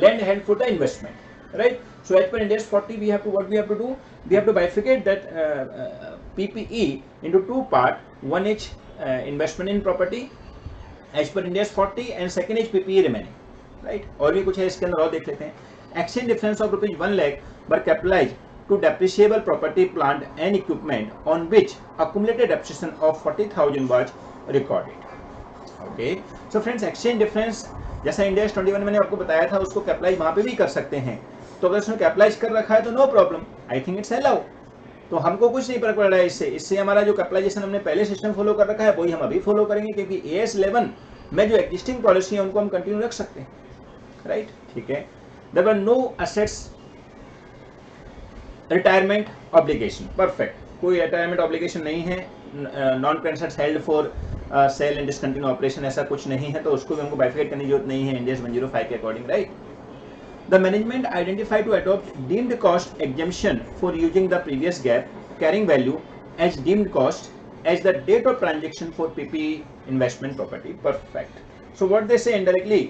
land held for the investment, right? So as per Ind AS 40 we have to, what we have to do, we have to bifurcate that PPE into two parts. One is investment in property as per Ind AS 40 and second is PPE remaining, right? और भी कुछ है इसके अंदर और देख लेते हैं। Exchange difference of rupees 1 lakh were capitalized to depreciable property, plant and equipment on which accumulated depreciation of 40,000 was recorded. Okay, so friends, exchange difference जैसा Ind AS 21 मैंने आपको बताया था उसको कैपिटलाइज वहां पे भी कर सकते हैं, तो अगर उसने कैपिटलाइज कर रखा है तो no problem, I think it's allow, तो हमको कुछ नहीं फर्क पड़ रहा है इससे हमारा जो कैपिटलाइजेशन हमने पहले सिस्टम फॉलो कर रखा है वही हम अभी फॉलो करेंगे, क्योंकि AS 11 में जो एग्जिस्टिंग पॉलिसी है उनको हम कंटिन्यू रख सकते हैं, राइट, ठीक है। There were no assets retirement obligation, perfect, कोई रिटायरमेंट ऑब्लिगेशन नहीं है, non pensions held for sale and discontinue operation ऐसा कुछ नहीं है, तो उसको भी हमको बाइफिकेट करने की जरूरत नहीं है Ind AS 105 के according, right. The management identified to adopt deemed cost exemption for using the previous GAAP carrying value as deemed cost as the date of transaction for PPE investment property, perfect. So what they say indirectly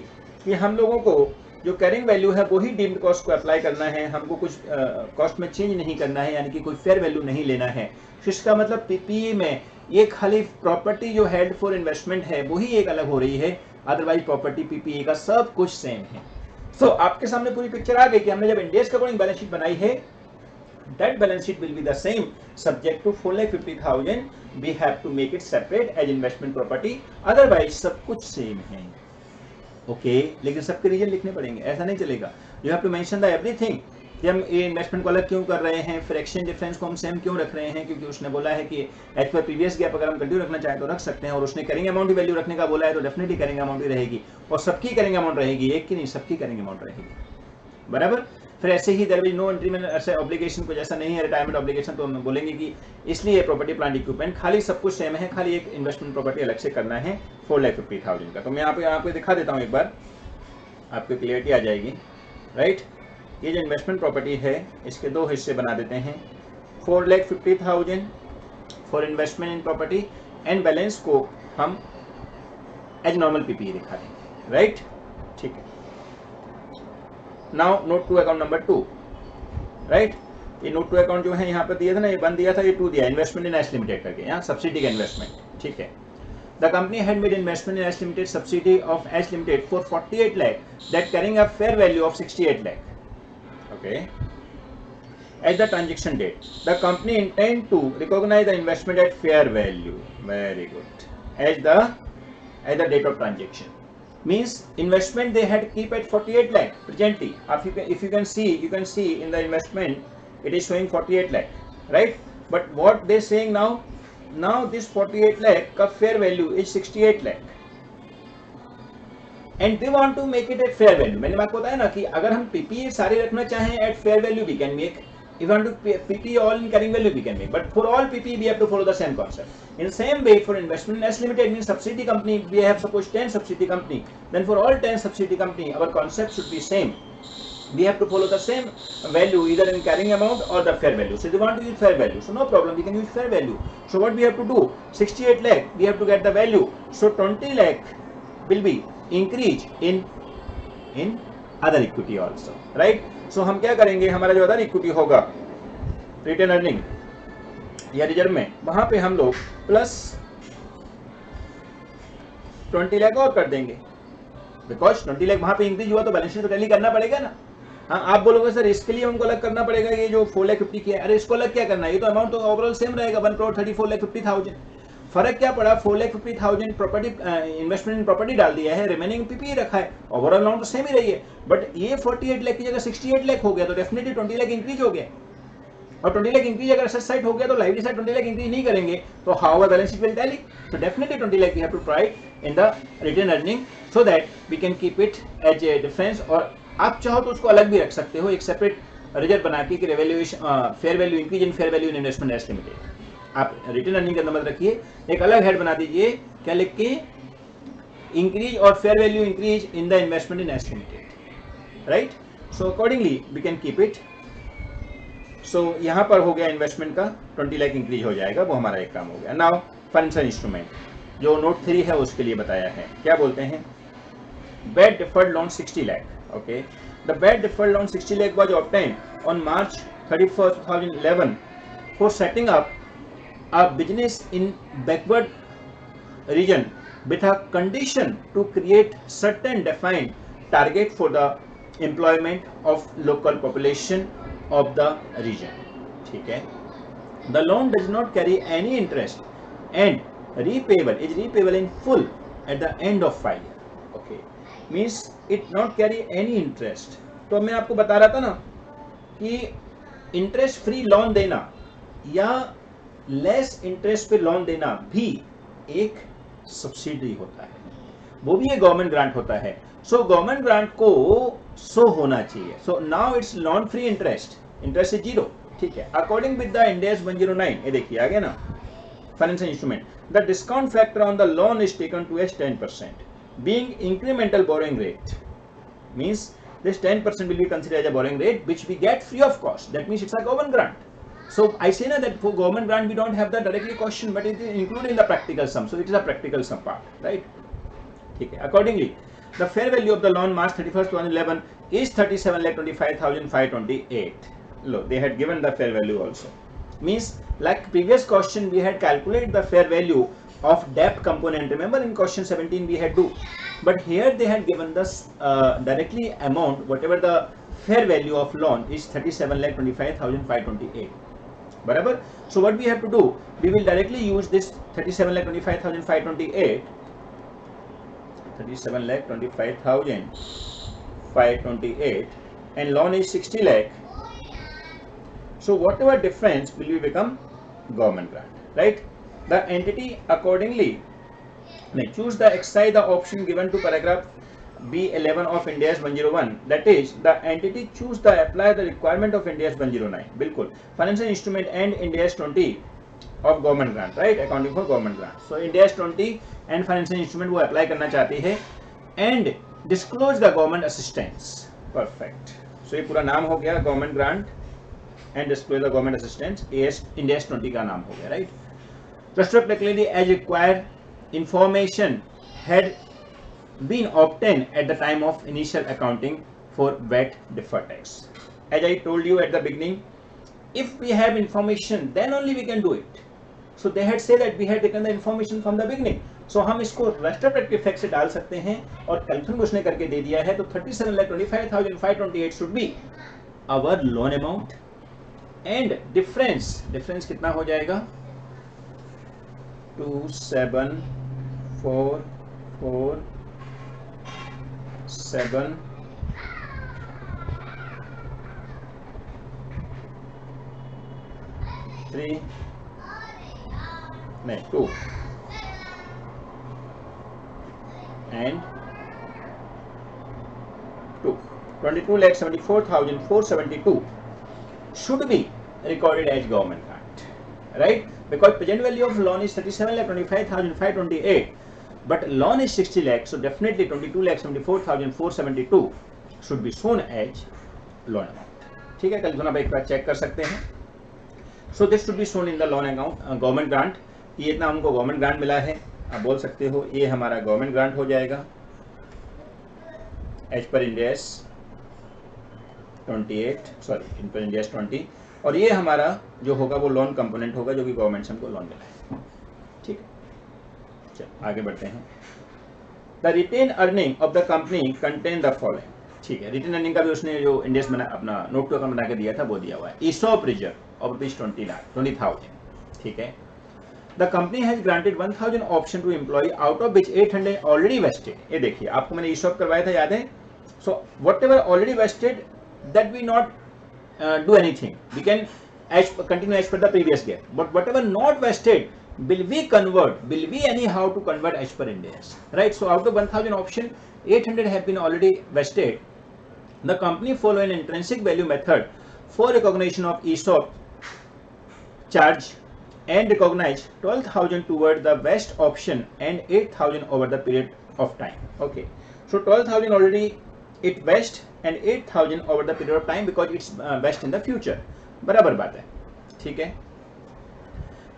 कि हम लोगों को जो carrying value है वही deemed cost को apply करना है, हमको कुछ कॉस्ट में चेंज नहीं करना है, यानी कि कोई फेयर वैल्यू नहीं लेना है। इसका मतलब PPE में ये खाली प्रॉपर्टी जो हेल्ड फॉर इन्वेस्टमेंट है वही एक अलग हो रही है, अदरवाइज प्रॉपर्टी PPE का सब कुछ सेम है। सो आपके सामने पूरी पिक्चर आ गई कि हमने जब Ind AS के अकॉर्डिंग बैलेंस शीट बनाई है, that balance sheet will be the same subject to 4,50,000 we have to make it separate as investment property, otherwise सब कुछ सेम है, ओके। लेकिन सबके रीजन लिखने पड़ेंगे, ऐसा नहीं चलेगा, you have to mention the everything कि हम ये इन्वेस्टमेंट को अलग क्यों कर रहे हैं, फिर एक्सचेंज डिफरेंस को हम सेम क्यों रख रहे हैं, क्योंकि उसने बोला है कि एज पर प्रीवियस गैप अगर हम कंटिन्यू रखना चाहें तो रख सकते हैं, और उसने कैरिंग अमाउंट की वैल्यू रखने का बोला है तो डेफिनेटली कैरिंग अमाउंट ही रहेगी, और सबकी कैरिंग अमाउंट रहेगी, एक की नहीं सबकी कैरिंग अमाउंट रहेगी, बराबर। फिर ऐसे ही देयर इज नो इंक्रीमेंट ऐसे ऑब्लिगेशन कुछ ऐसा नहीं है, रिटायरमेंट ऑब्लिगेशन, तो हम बोलेंगे कि इसलिए प्रॉपर्टी प्लांट इक्विपमेंट खाली सब कुछ सेम है, खाली एक इन्वेस्टमेंट प्रॉपर्टी अलग से करना है 4,50,000 का। तो मैं आपको दिखा देता हूँ एक बार, आपको क्लियरिटी आ जाएगी, राइट। ये जो इन्वेस्टमेंट प्रॉपर्टी है इसके दो हिस्से बना देते हैं, 4,50,000 for investment in property and balance को हम एज नॉर्मल PPE दिखा देंगे, राइट, ठीक है। Now note to account number 2, right. ये नोट टू अकाउंट जो है यहाँ पर दिया था ना, ये 1 दिया था, ये 2 दिया, इन्वेस्टमेंट इन एस लिमिटेड करके, यहाँ सब्सिडी का इन्वेस्टमेंट, ठीक है। The company had made investment in S Limited subsidiary of S Limited for 48 lakh that carrying a fair value of 68 lakh. Okay. At the transaction date, the company intend to recognize the investment at fair value. Very good. At the date of transaction. Means investment they had keep at 48 lakh presently. If you can see in the investment, it is showing 48 lakh, right? But what they saying now this 48 lakh का fair value is 68 lakh and they want to make it at fair value. मैंने आपको बताया ना कि अगर हम PPE सारे रखना चाहें at fair value we can make, If you want to PPE all in carrying value, we can make. But for all PPE, we have to follow the same concept. In the same way, for investment in S Limited means subsidiary company, we have suppose 10 subsidiary company. Then for all 10 subsidiary company, our concept should be same. We have to follow the same value either in carrying amount or the fair value. So if you want to use fair value, so no problem, we can use fair value. So what we have to do, 68 lakh, we have to get the value. So 20 lakh will be increase in other equity also, right? So हम क्या करेंगे, हमारा जो other equity होगा retain earning या reserve में, वहां पे हम लोग प्लस 20 लाख और कर देंगे, बिकॉज 20 लाख वहां पे इंक्रीज हुआ तो बैलेंस शीट तो टैली करना पड़ेगा ना. हाँ, आप बोलोगे सर इसके लिए उनको अलग करना पड़ेगा, ये जो 4,50,000 की है, अरे इसको अलग क्या करना है, ये तो अमाउंट तो ओवरऑल सेम रहेगा, 1,34,50,000. फर्क क्या पड़ा, 4,50,000 प्रॉपर्टी इन्वेस्टमेंट इन प्रॉपर्टी डाल दिया है, रिमेनिंग पीपी रखा है, ओवरऑल अमाउंट तो सेम ही रही है. बट ये 48 लाख की जगह 68 लाख हो गया तो डेफिनेटली 20 लाख इंक्रीज हो गया. और 20 लाख इंक्रीज अगर असेट साइड हो गया तो लाइबिलिटी साइड 20 लाख इंक्रीज नहीं करेंगे तो how a balance sheet will tally. तो definitely 20 lakh we have to provide in the retain earning so that we can keep it as a difference. और आप चाहो तो उसको अलग भी रख सकते हो, एक सेपरेट रिजर्व बना के कि revaluation fair value increase in fair value in investment S limited. आप रिटेन अर्निंग का नंबर रखिए, एक अलग हेड बना दीजिए, क्या लिख के, इंक्रीज और fair value increase in the investment in S limited, right. So accordingly we can keep it. So यहाँ पर हो गया इन्वेस्टमेंट का 20 लाख इंक्रीज हो जाएगा, वो हमारा एक काम हो गया. नाउ फाइनेंशियल इंस्ट्रूमेंट जो नोट 3 है उसके लिए बताया है, क्या बोलते हैं, bed deferred loan 60 lakh. Okay, the bed deferred loan 60 lakh was obtained on March 31st, 2011 for setting up a business in backward region with a condition to create certain defined target for the employment of local population of the region. ठीक है. The loan does not carry any interest and is repayable in full at the end of 5 years. Okay, means it not carry any interest. तो मैं आपको बता रहा था ना कि इंटरेस्ट फ्री लोन देना या लेस इंटरेस्ट पे लोन देना भी एक सब्सिडी होता है, वो भी एक गवर्नमेंट ग्रांट होता है. सो गवर्नमेंट ग्रांट को शो होना चाहिए. So now it's loan free interest, interest is 0. ठीक है, according with the Ind AS 109, ये देखिए आ गया ना, financial instrument, the discount factor on the loan is taken to as 10%, being incremental borrowing rate. Means this 10% will be considered as a borrowing rate which we get free of cost. That means it's a government grant. So I say na that for government grant we don't have the directly question, but it is included in the practical sum. So it is a practical sum part, right? Okay. Accordingly, the fair value of the loan March 31st, 2011 is 37,25,528. Look, they had given the fair value also. Means like previous question we had calculated the fair value of debt component. Remember in question 17 we had do, but here they had given this directly amount, whatever the fair value of loan is 37,25,528. बराबर. So what we have to do, we will directly use this 37,25,528, 37,25,528, and loan is 60 lakh. So whatever difference will be become government grant, right? The entity accordingly choose the exercise the option given to paragraph B11 of Ind AS 101. That is, the entity choose the apply the requirement of Ind AS 109. बिल्कुल, financial instrument and Ind AS 20 of government grant, right? Accounting for government grant. So Ind AS 20 and financial instrument वो apply करना चाहती है and disclose the government assistance. Perfect. So ये पूरा नाम हो गया government grant and disclose the government assistance. Ind AS 20 का नाम हो गया, right? Retrospectively as required information had been obtained at the time of initial accounting for VAT deferred tax. As I told you at the beginning, if we have information then only we can do it. So they had said that we had taken the information from the beginning. So हम इसको retrospective effect से डाल सकते हैं और calculation उसने करके दे दिया है. तो 37,25,528 should be our loan amount and difference कितना हो जाएगा, 27,447 3 नहीं 2 and 2 22,74,472. should be recorded as government grant, right? Because present value of loan is 37,25,528, but loan is 60 lakh, so definitely 22,74,472 should be shown as loan amount. ठीक है, कल आप एक बार check कर सकते हैं. So this should be shown in the loan account, government grant. ये इतना हमको गवर्नमेंट ग्रांट मिला है, आप बोल सकते हो ये हमारा गवर्नमेंट ग्रांट हो जाएगा एज पर इंड AS 20, और ये हमारा जो होगा वो लोन कंपोनेंट होगा जो कि गवर्नमेंट से हमको लोन मिला है. ठीक है, चलो आगे बढ़ते हैं. The retain earning of the company contain the following. ठीक है, रिटेन अर्निंग का भी उसने जो इंडेक्स बना अपना नोट टू अकाउंट बना के दिया था वो दिया हुआ है. ESOP reserve of ₹20,000. ठीक है, the company has granted 1000 option to employ out of which 800 already vested. ये देखिए आपको मैंने ESOP करवाया था, याद है? So whatever already vested that we not do anything, we can continue as per the previous gap, but whatever not vested will we anyhow to convert as per Ind AS, right? So out of 1000 option 800 have been already vested. The company follow an intrinsic value method for recognition of ESOP charge and recognize 12,000 toward the vest option and 8,000 over the period of time. Okay, so 12,000 already it vest and 8,000 over the period of time because it's vest in the future. बराबर बात है. ठीक है,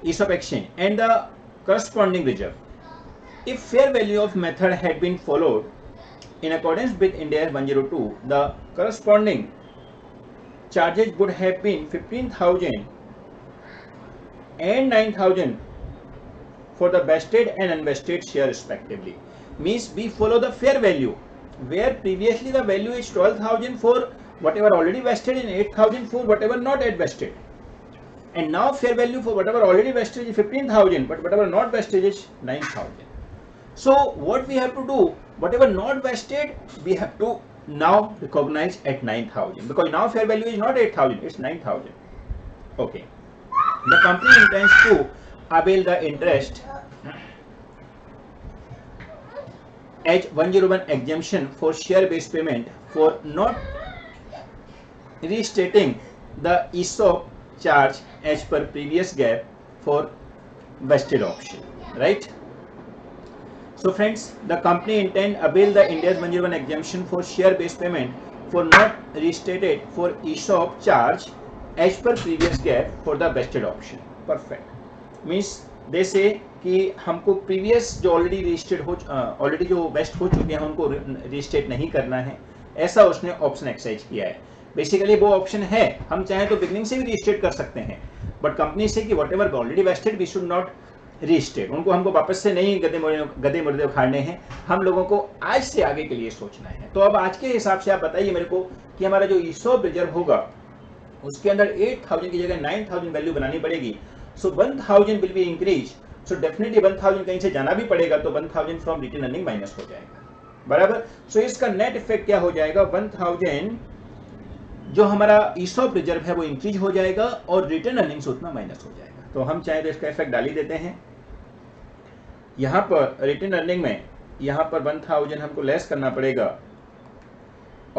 ESOP exchange and the corresponding reserve. If fair value of method had been followed in accordance with Ind AS 102, the corresponding charges would have been 15,000 and 9,000 for the vested and unvested share respectively. Means we follow the fair value, where previously the value is 12,000 for whatever already vested and 8,000 for whatever not yet vested, and now fair value for whatever already vested is 15,000 but whatever not vested is 9,000. So what we have to do, whatever not vested we have to now recognize at 9,000 because now fair value is not 8,000, it's 9,000. Okay, the company intends to avail the interest as 101 exemption for share-based payment for not restating the ESOP charge as per previous gap for vested option, right? So friends, the company intend avail the Ind AS 101 exemption for share-based payment for not restated for ESOP charge as per previous gap for the vested option. Perfect. Means they say कि हमको previous जो already registered हो already जो waste हो चुके हैं उनको रजिस्ट्रेट नहीं करना है, ऐसा उसने ऑप्शन एक्सरसाइज किया है. बेसिकली वो ऑप्शन है, हम चाहें तो बिगनिंग से भी रजिस्ट्रेट कर सकते हैं, बट कंपनी से कि whatever already vested we should not restate. उनको हमको वापस से नहीं गधे मुर्दे उखाड़ने हैं, हम लोगों को आज से आगे के लिए सोचना है. तो अब आज के हिसाब से आप बताइए मेरे को कि हमारा जो ESOP रिजर्व होगा उसके अंदर 8,000 की जगह 9,000 वैल्यू बनानी पड़ेगी. सो 1,000 will be increase, so definitely 1,000 कहीं से जाना भी पड़ेगा तो 1,000 फ्रॉम रिटेन अर्निंग माइनस हो जाएगा. बराबर. सो इसका नेट इफेक्ट क्या हो जाएगा, 1,000 जो हमारा ESOP रिजर्व है वो इंक्रीज हो जाएगा और रिटेन अर्निंग से उतना माइनस हो जाएगा. तो हम चाहे तो इसका इफेक्ट डाल ही देते हैं. यहां पर रिटेन अर्निंग में यहां पर 1,000 हमको लेस करना पड़ेगा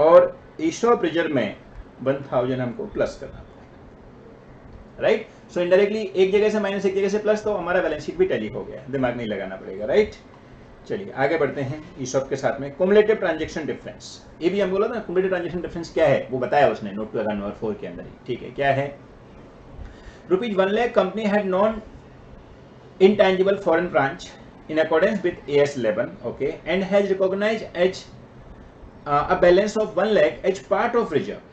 और ESOP रिजर्व में 1,000 हमको प्लस करना पड़ेगा, राइट? सो इनडायरेक्टली एक जगह से माइनस एक जगह से प्लस, तो हमारा बैलेंस शीट भी टैली हो गया, दिमाग नहीं लगाना पड़ेगा, राइट? चलिए आगे बढ़ते हैं. ESOP के साथ में कुमुलेटिव ट्रांजैक्शन डिफरेंस, ये भी हम बोला था. कुमुलेटिव ट्रांजैक्शन डिफरेंस क्या है वो बताया उसने नोट टू अकाउंट नंबर 4 के अंदर ही. ठीक है, क्या है? ₹1 lakh company had non intangible foreign branch in accordance with AS 11, okay, and has recognized as a balance of 1 lakh as part of reserve.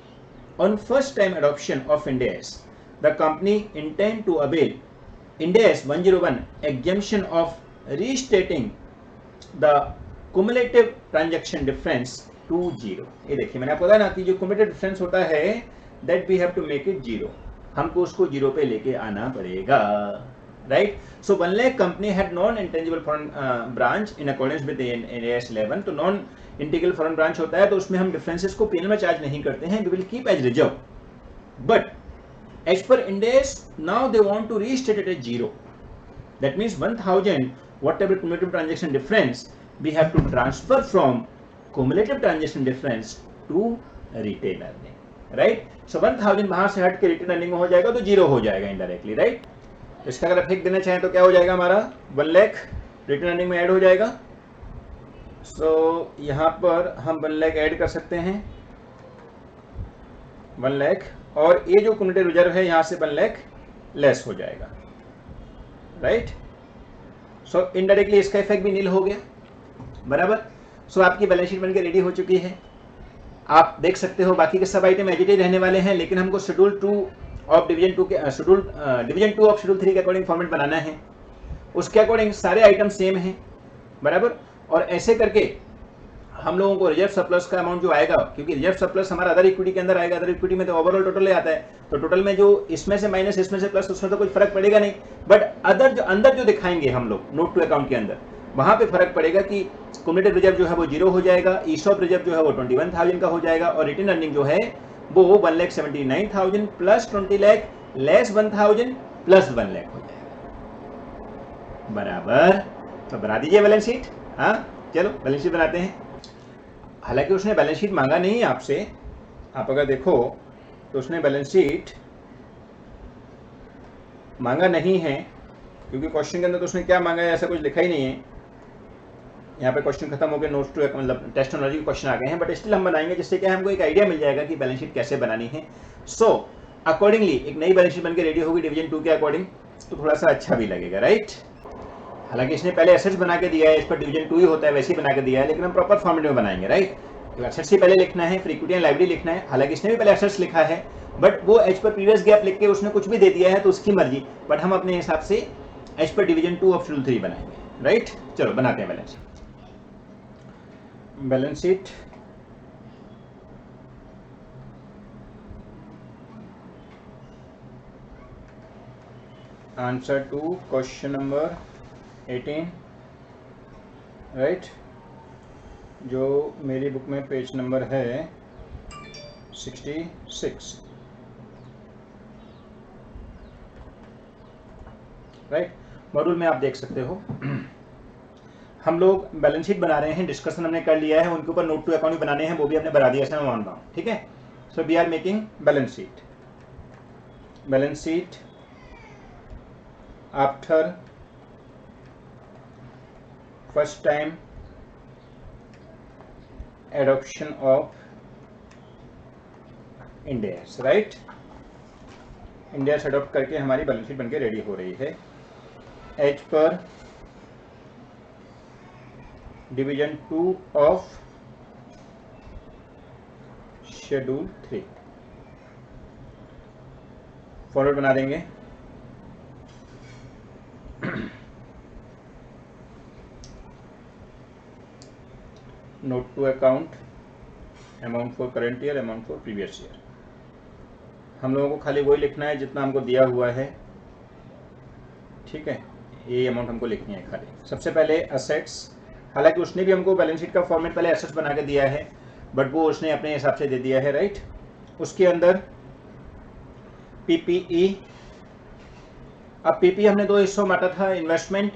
On first time adoption of Ind AS, the company intend to avail Ind AS 101 exemption of restating the cumulative transaction difference to 0. ये देखिए मैंने आपको बताया ना कि जो cumulative difference होता है that we have to make it 0, हमको उसको 0 पे लेके आना पड़ेगा, right? So 1 lakh company had non-intangible foreign branch in accordance with AS 11. तो non integral foreign branch होता है तो उसमें हम differences को P&L में चार्ज नहीं करते हैं, we will keep as reserve. But as per Ind AS, now they want to restate it as 0. That means 1,000 whatever cumulative transaction difference we have to transfer from cumulative transaction difference to retained earning. Right. So 1000 बाहर से हट के return earning में हो जाएगा तो 0 हो जाएगा इनडायरेक्टली, राइट। इसका अगर इफेक्ट देना चाहें तो क्या हो जाएगा, हमारा 1 लाख रिटर्न अर्निंग में ऐड हो जाएगा। सो यहाँ पर हम 1 लाख ऐड कर सकते हैं, 1 लाख, और ये जो क्युमुलेटिव रिजर्व है यहाँ से 1 लाख लेस हो जाएगा, राइट। सो इनडायरेक्टली इसका इफेक्ट भी नील हो गया, बराबर। सो आपकी बैलेंस शीट बनकर रेडी हो चुकी है। आप देख सकते हो बाकी के सब आइटम एजिटेड रहने वाले हैं, लेकिन हमको शेड्यूल 2 ऑफ डिवीजन 2 के डिवीजन 2 ऑफ शेड्यूल 3 के अकॉर्डिंग फॉर्मेट बनाना है। उसके अकॉर्डिंग सारे आइटम सेम हैं, बराबर। और ऐसे करके हम लोगों को रिजर्व सरप्लस का अमाउंट जो आएगा, क्योंकि रिजर्व सरप्लस हमारा अदर इक्विटी के अंदर आएगा, अदर इक्विटी में तो ओवरऑल टोटल आता है, तो टोटल में जो इसमें से माइनस इसमें से प्लस, उसमें तो कुछ फर्क पड़ेगा नहीं। बट अदर जो अंदर जो दिखाएंगे हम लोग नोट टू अकाउंट के अंदर, वहां पे फर्क पड़ेगा कि क्युमुलेटिव रिजर्व जो है वो 0 हो जाएगा, ईसॉप रिजर्व जो है वो 21,000 का हो जाएगा, और रिटर्न अर्निंग जो है वो 1,79,000 plus 20 lakh less 1,000 plus 1 lakh हो जाएगा, बराबर। तो बना दीजिए बैलेंस शीट। हाँ, चलो बैलेंस शीट बनाते हैं। हालांकि उसने बैलेंस शीट मांगा नहीं है आपसे, आप अगर देखो तो उसने बैलेंस शीट मांगा नहीं है, क्योंकि क्वेश्चन के अंदर तो उसने क्या मांगा है ऐसा कुछ लिखा ही नहीं है। यहाँ पे क्वेश्चन खत्म हो गए, नोट्स टू मतलब टेस्ट नॉलेज के क्वेश्चन आ गए हैं, बट स्टिल हम बनाएंगे, जिससे क्या हमको एक आइडिया मिल जाएगा कि बैलेंस शीट कैसे बनानी है। सो अकॉर्डिंगली एक नई बैलेंस शीट बनकर रेडी होगी डिवीजन 2 के अकॉर्डिंग, तो थोड़ा सा अच्छा भी लगेगा, राइट। हालांकि इसने पहले एसेट्स बना के दिया है, इस पर डिवीजन 2 ही होता है, वैसे ही बना के दिया है, लेकिन हम प्रॉपर फॉर्मेट में बनाएंगे, राइट। तो एसेट्स ही पहले लिखना है, फिर इक्विटी एंड लायबिलिटी लिखना है। हालांकि इसने भी पहले एसेट्स लिखा है, बट वो एज पर प्रीवियस गैप लिख के उसने कुछ भी दे दिया है, तो उसकी मर्जी, बट हम अपने हिसाब से as per division 2 of schedule 3 बनाएंगे, राइट। चलो बनाते हैं balance sheet. Balance sheet answer to question number 18, right, जो मेरी बुक में पेज नंबर है 66, राइट। मॉड्यूल में आप देख सकते हो हम लोग बैलेंस शीट बना रहे हैं, डिस्कशन हमने कर लिया है, उनके ऊपर नोट टू अकाउंट बनाने हैं, वो भी हमने बना दिया है, मैं मान रहा हूँ, ठीक है। So we are making balance sheet. Balance sheet after first time adoption of Ind AS, right. Ind AS adopt करके हमारी बैलेंस शीट बनके रेडी हो रही है एज पर डिवीजन 2 ऑफ शेड्यूल 3। फॉर्मेट बना देंगे। Note to account, amount for current year, amount for previous year. हम लोगों को खाली वही लिखना है जितना हमको दिया हुआ है, ठीक है। ये अमाउंट हमको लिखनी है खाली। सबसे पहले असेट्स, हालांकि उसने भी हमको बैलेंस शीट का फॉर्मेट पहले एसेट्स बना के दिया है, बट वो उसने अपने हिसाब से दे दिया है, राइट। उसके अंदर पीपीई, अब पीपी हमने दो हिस्सों में बांटा था, investment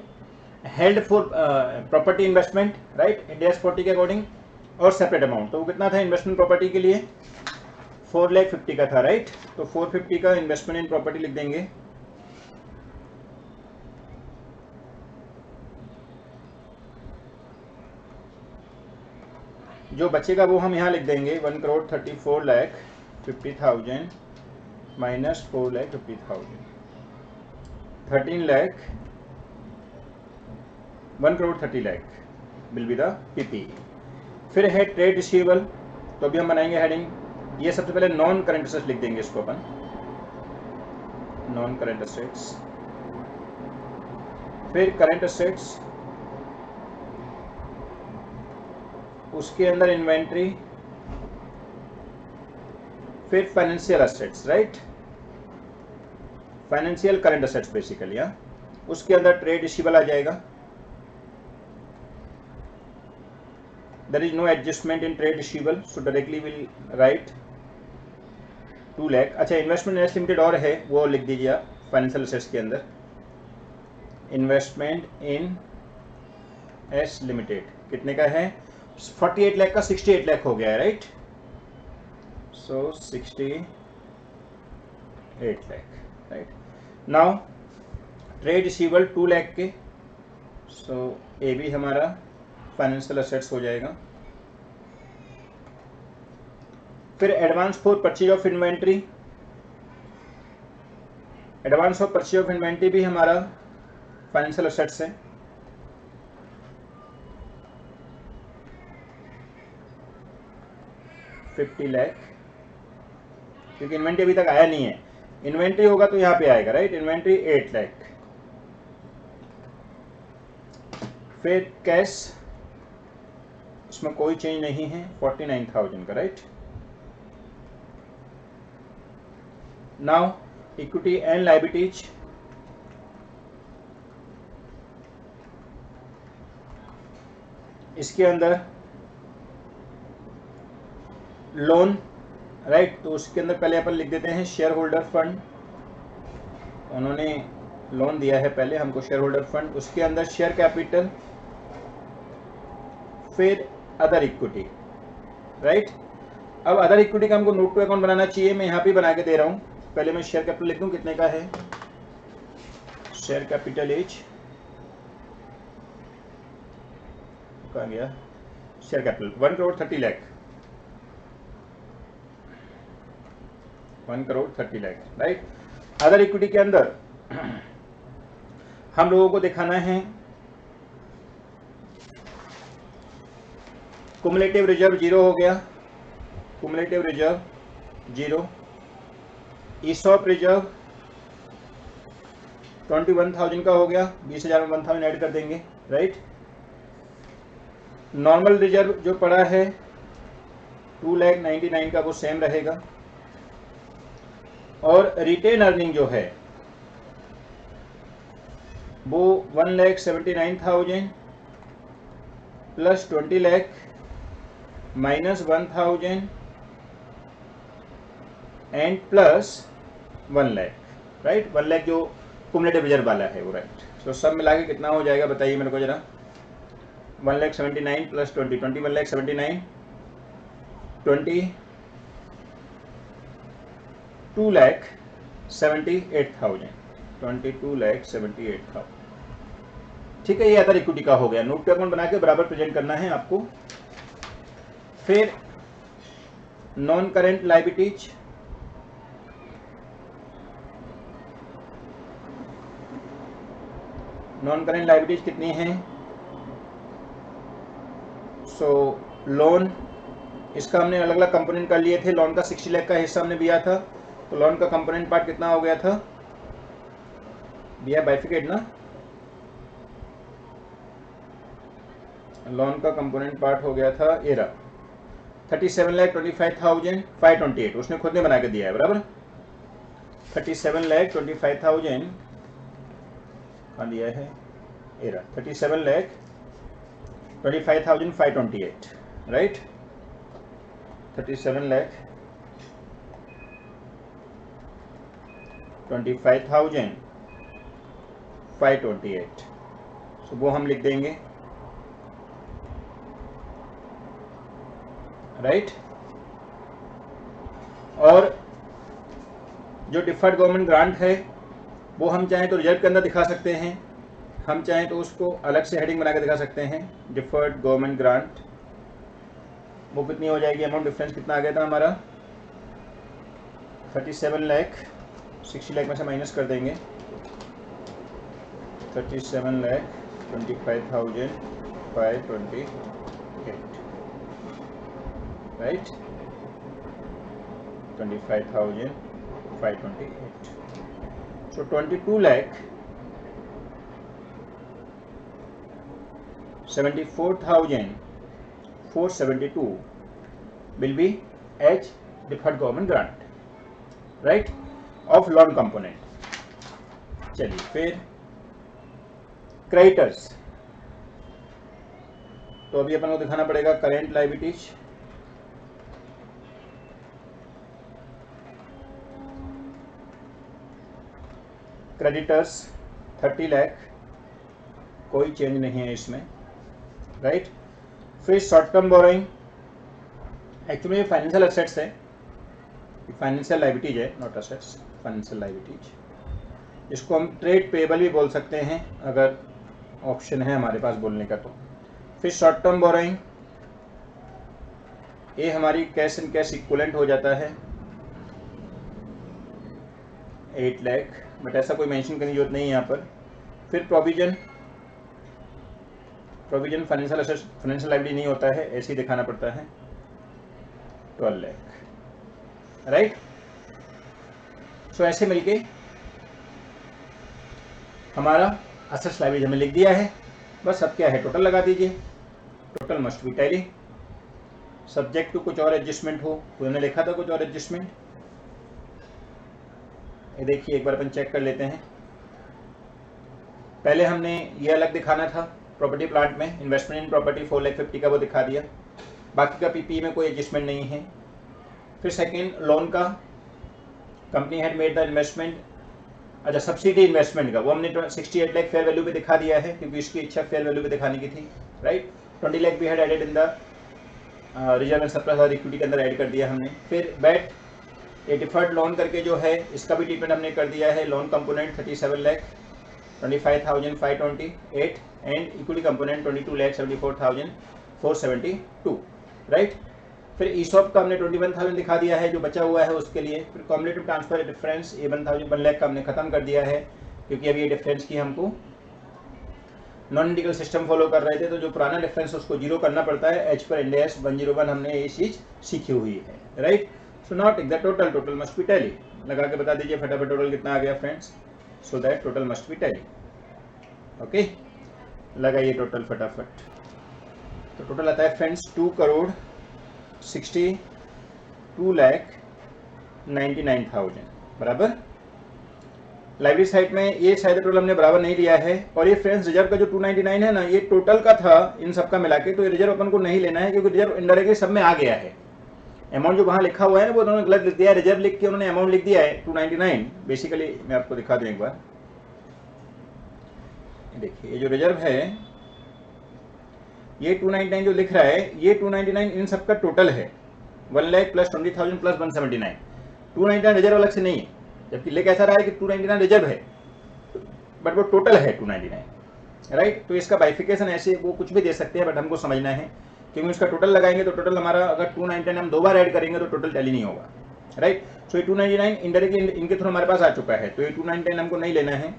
held for property investment, right, Ind S 40 के अकॉर्डिंग, और सेपरेट अमाउंट। तो वो कितना था इन्वेस्टमेंट प्रॉपर्टी के लिए, 4,50,000 का था, राइट। तो 450 का इन्वेस्टमेंट इन प्रॉपर्टी लिख देंगे। जो बचेगा वो हम यहाँ लिख देंगे 1,34,50,000 minus 4,50,000, 13,00,000, 1,30,00,000 will be the PP. फिर है ट्रेड रिसीवेबल, तो अभी हम बनाएंगे हेडिंग, ये सबसे पहले नॉन करंट एसेट्स लिख देंगे इसको अपन, नॉन करंट एसेट्स। फिर करंट एसेट्स, उसके अंदर इन्वेंट्री, फिर financial assets, right, financial current assets basically. हाँ, उसके अंदर ट्रेड रिसीवेबल आ जाएगा। There is no adjustment in trade receivable, so directly we'll write 2 lakh. अच्छा, इन्वेस्टमेंट एस लिमिटेड और है, वो लिख दीजिए आप फाइनेंशियल एसेट्स के अंदर, इन्वेस्टमेंट इन एस लिमिटेड कितने का है, 48 लाख का 68 लाख हो गया है, राइट। सो 68 lakh, right. Now trade receivable 2 lakh के, सो ये भी हमारा फाइनेंशियल असेट्स हो जाएगा। फिर advance for purchase of inventory, advance of purchase of inventory भी हमारा फाइनेंशियल असेट्स है। $50 लाख, क्योंकि इन्वेंट्री अभी तक आया नहीं है। इन्वेंट्री होगा तो यहाँ पे आएगा, राइट। इन्वेंट्री 8 लाख। फिर कैश, इसमें कोई चेंज नहीं है, 49,000 का, right. Now equity and liabilities, इसके अंदर लोन, राइट। तो उसके अंदर पहले अपन लिख देते हैं शेयर होल्डर फंड, उन्होंने लोन दिया है पहले हमको, शेयर होल्डर फंड। उसके अंदर शेयर कैपिटल, फिर अदर इक्विटी, राइट। अब अदर इक्विटी का हमको नोट टू अकाउंट बनाना चाहिए, मैं यहाँ पे बना के दे रहा हूँ। पहले मैं शेयर कैपिटल लिख दूँ, कितने का है। शेयर कैपिटल इज, कहाँ गया share capital, 1,30 lakh, 1,30 lakh, right. Other equity के अंदर हम लोगों को दिखाना है कुमुलेटिव रिजर्व 0 हो गया, कुमुलेटिव रिजर्व 0। ईसॉप रिजर्व 21,000 का हो गया, 20,000 में 1,000 ऐड कर देंगे, राइट। नॉर्मल रिजर्व जो पड़ा है 2,99,000 का, वो सेम रहेगा। और रिटेन अर्निंग जो है वो 1,79,000 plus 20 lakh minus 1,000 and plus 1 lakh, right. 1 lakh जो कुमुलेटिव रिजर्व वाला है वो, राइट। तो सब मिला के कितना हो जाएगा बताइए मेरे को जरा। 1,79,000 प्लस 20, 21,79,000, 22,78,000, 22,78,000, ठीक है। ये अदर इक्विटी का हो गया। नोट टू अकाउंट बना के बराबर प्रेजेंट करना है आपको। फिर non current liabilities, non current liabilities कितनी है। सो लोन, इसका हमने अलग अलग कंपोनेंट कर लिए थे। लोन का 60 लाख का हिस्सा हमने दिया था, तो लोन का कंपोनेंट पार्ट कितना हो गया था दिया, बाइफिकेट ना। लोन का कंपोनेंट पार्ट हो गया था एरा 37,25,528, उसने खुद ने बना के दिया है, बराबर। 37,25,000 कहाँ दिया है एरा, 37,25,528, राइट। 37,25,528, तो वो हम लिख देंगे, राइट। और जो डिफर्ड गवर्नमेंट ग्रांट है वो हम चाहें तो रिजर्व के अंदर दिखा सकते हैं, हम चाहें तो उसको अलग से हेडिंग बना के दिखा सकते हैं। डिफर्ड गवर्नमेंट ग्रांट वो कितनी हो जाएगी, अमाउंट डिफरेंस कितना आ गया था हमारा 37 लाख, 60 लाख में से माइनस कर देंगे, 37,25,528, right. 25,528, so 22,74,472 will be as deferred government grant, right, of loan component। चलिए फिर क्रेडिटर्स, तो अभी अपन को दिखाना पड़ेगा करेंट लायबिलिटीज। क्रेडिटर्स 30 लाख, कोई चेंज नहीं है इसमें, राइट। फिर शॉर्ट टर्म बोरोइंग, एक्चुअली ये फाइनेंशियल एसेट्स है, फाइनेंशियल लायबिलिटीज है, नॉट असेट्स, फाइनेंशियल लायबिलिटीज। इसको हम ट्रेड पेबल भी बोल सकते हैं अगर ऑप्शन है हमारे पास बोलने का तो। फिर शॉर्ट टर्म बोरोइंग, ये हमारी कैश एंड कैश इक्विवेलेंट हो जाता है 8 लाख, बट ऐसा कोई मेंशन करने की जरूरत नहीं है यहाँ पर। फिर provision, provision financial assets, financial liability नहीं होता है, ऐसे ही दिखाना पड़ता है 12 लाख, राइट। सो ऐसे मिलके हमारा असेट्स लायबिलिटी हमें लिख दिया है। बस अब क्या है, टोटल लगा दीजिए। Total must be tally, subject to कुछ और एडजस्टमेंट हो, तो हमने लिखा था कुछ और एडजस्टमेंट। ये देखिए एक बार अपन चेक कर लेते हैं। पहले हमने ये अलग दिखाना था प्रॉपर्टी प्लांट में, इन्वेस्टमेंट इन प्रॉपर्टी 4,50,000 का वो दिखा दिया, बाकी का पीपी में कोई एडजस्टमेंट नहीं है। फिर सेकंड लोन का, company had made the investment, अच्छा सब्सिडी इन्वेस्टमेंट का वो हमने 68 लाख फेयर वैल्यू पे दिखा दिया है क्योंकि इसकी इच्छा फेयर वैल्यू पे दिखाने की थी, राइट। 20 लाख भी had added in the reserve and surplus और इक्विटी के अंदर ऐड कर दिया हमने। फिर बैट, ये डिफर्ड लोन करके जो है इसका भी ट्रीटमेंट हमने कर दिया है, loan component 37 lakh 25,528 and equity component 22,74,472, right. फिर ईसॉप का हमने 21,000 दिखा दिया है जो बचा हुआ है उसके लिए। फिर कॉम्युलेटिव ट्रांसफर डिफरेंस, ये 1 लाख का हमने खत्म कर दिया है क्योंकि अभी ये डिफरेंस की हमको नॉन इंडिकल सिस्टम फॉलो कर रहे थे, तो जो पुराना डिफरेंस उसको जीरो करना पड़ता है एज पर इंड AS 101, हमने ये चीज सीखी हुई है, right. So not take the total, total must be tally, लगा के बता दीजिए फटाफट टोटल कितना आ गया friends, so that total must be tally. Okay, लगाइए टोटल फटाफट। तो टोटल आता है फ्रेंड्स 2,62,99,000 बराबर। लाइब्रेरी साइड में ये शायद टोटल हमने बराबर नहीं लिया है, और ये फ्रेंड्स रिजर्व का जो 299 है ना, ये टोटल का था इन सबका मिला के, तो ये रिजर्व अपन को नहीं लेना है क्योंकि रिजर्व इनडायरेक्टली सब में आ गया है। अमाउंट जो वहां लिखा हुआ है ना वो उन्होंने गलत लिख दिया है, रिजर्व लिख के उन्होंने अमाउंट लिख दिया है 299। बेसिकली मैं आपको दिखा दूं एक बार, देखिए ये जो रिजर्व है ये 299 जो लिख रहा है, ये 299 इन सबका टोटल है, 1 लाख प्लस 20,000 प्लस 179। 299 रिजर्व अलग से नहीं है, जबकि लिख ऐसा रहा है कि 299 रिजर्व है, बट वो टोटल है 299, राइट। तो इसका बाइफिकेशन ऐसे वो कुछ भी दे सकते हैं, बट हमको समझना है क्योंकि इसका टोटल लगाएंगे तो टोटल हमारा अगर 299 हम 2 बार ऐड करेंगे तो टोटल टैली नहीं होगा, राइट। सो ये 299 इनडायरेक्टली इनके थ्रू हमारे पास आ चुका है, तो ये 299 हमको नहीं लेना है।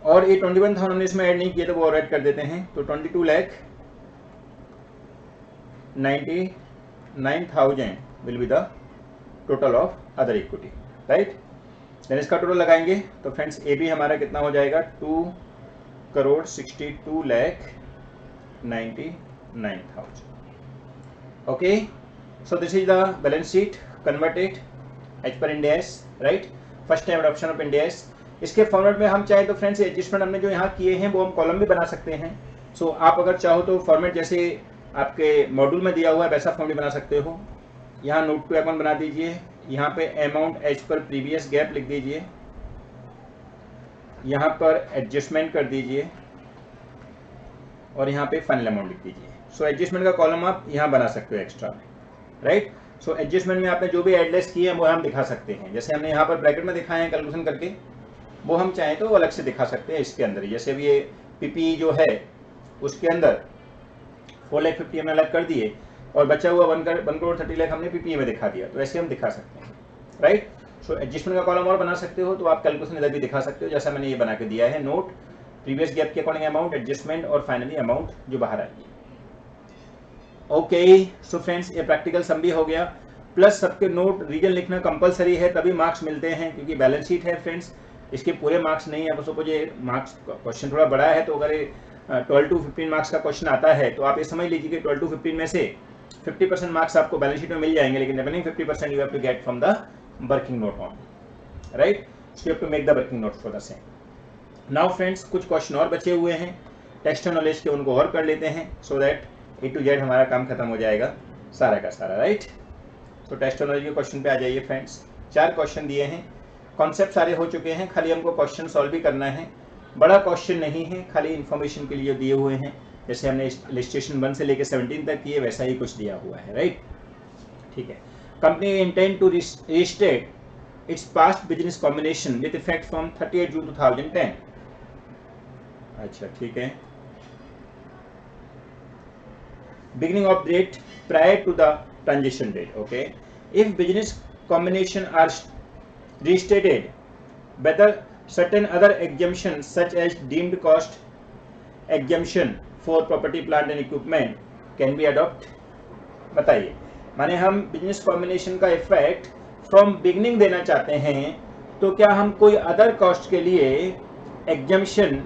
और ये 21,000 हमने इसमें ऐड नहीं किया तो वो और ऐड कर देते हैं, तो 22,99,000 will be the total of other equity, right. Then इसका टोटल लगाएंगे तो फ्रेंड्स ए भी हमारा कितना हो जाएगा, 2,62,99,000। Okay, so this is the balance sheet converted as per Ind AS, right. First time adoption of Ind AS। इसके फॉर्मेट में हम चाहे तो फ्रेंड्स एडजस्टमेंट हमने जो यहाँ किए हैं वो हम कॉलम भी बना सकते हैं। सो आप अगर चाहो तो फॉर्मेट जैसे आपके मॉड्यूल में दिया हुआ है वैसा फॉर्म भी बना सकते हो। यहाँ नोट टू अकाउंट बना दीजिए, यहाँ पे amount as per previous GAAP लिख दीजिए, यहाँ पर एडजस्टमेंट कर दीजिए और यहाँ पे फाइनल अमाउंट लिख दीजिए। सो एडजस्टमेंट का कॉलम आप यहाँ बना सकते हो एक्स्ट्रा में, राइट। सो एडजस्टमेंट में आपने जो भी एडलेस किए हैं वो हम दिखा सकते हैं, जैसे हमने यहाँ पर ब्रैकेट में दिखाए हैं कैलकुलेशन करके, वो हम चाहें तो अलग से दिखा सकते हैं इसके अंदर ही। जैसे अभी ये पीपी जो है उसके अंदर 4,50,000 हमने अलग कर दिए और बचा हुआ 1,30,00,000 हमने पीपीए में दिखा दिया, तो ऐसे हम दिखा सकते हैं, राइट। सो एडजस्टमेंट का कॉलम और बना सकते हो, तो आप कैलकुलेशन इधर भी दिखा सकते हो जैसा मैंने ये बना के दिया है, नोट प्रीवियस गैप के अकॉर्डिंग अमाउंट, एडजस्टमेंट और फाइनली अमाउंट जो बाहर आई है। ओके, सो फ्रेंड्स ये प्रैक्टिकल सम भी हो गया, प्लस सबके नोट रीजन लिखना कंपलसरी है, तभी मार्क्स मिलते हैं क्योंकि बैलेंस शीट है फ्रेंड्स, इसके पूरे मार्क्स नहीं है। सपोज ये मार्क्स क्वेश्चन थोड़ा बड़ा है, तो अगर 12 to 15 मार्क्स का क्वेश्चन आता है तो आप ये समझ लीजिए कि 12 to 15 में से 50% मार्क्स आपको बैलेंस शीट में मिल जाएंगे, लेकिन remaining 50% you have to get from the working note on, right. So you have to make the working note for the same. Now friends कुछ क्वेश्चन और बचे हुए हैं टेक्स्ट नॉलेज के, उनको और कर लेते हैं so that A to Z हमारा काम खत्म हो जाएगा सारा का सारा, राइट। तो टेक्स्ट नॉलेज के क्वेश्चन पे आ जाइए फ्रेंड्स। 4 क्वेश्चन दिए हैं, कॉन्सेप्ट सारे हो चुके हैं, खाली हमको क्वेश्चन सॉल्व भी करना है। बड़ा क्वेश्चन नहीं है, खाली इन्फॉर्मेशन के लिए दिए हुए हैं, जैसे हमने इलिस्ट्रेशन 1 से लेकर 17 तक किए वैसा ही कुछ दिया हुआ है, राइट। ठीक है, company intend to restate its past business combination with effect from 38 June 2010. अच्छा ठीक है. Beginning of date prior to the transition date. Okay. If business combination are restated, whether certain other exemptions such as deemed cost exemption for property plant and equipment can be adopted. बताइए, माने हम business combination का effect from beginning देना चाहते हैं, तो क्या हम कोई अदर कॉस्ट के लिए एग्जम्पशन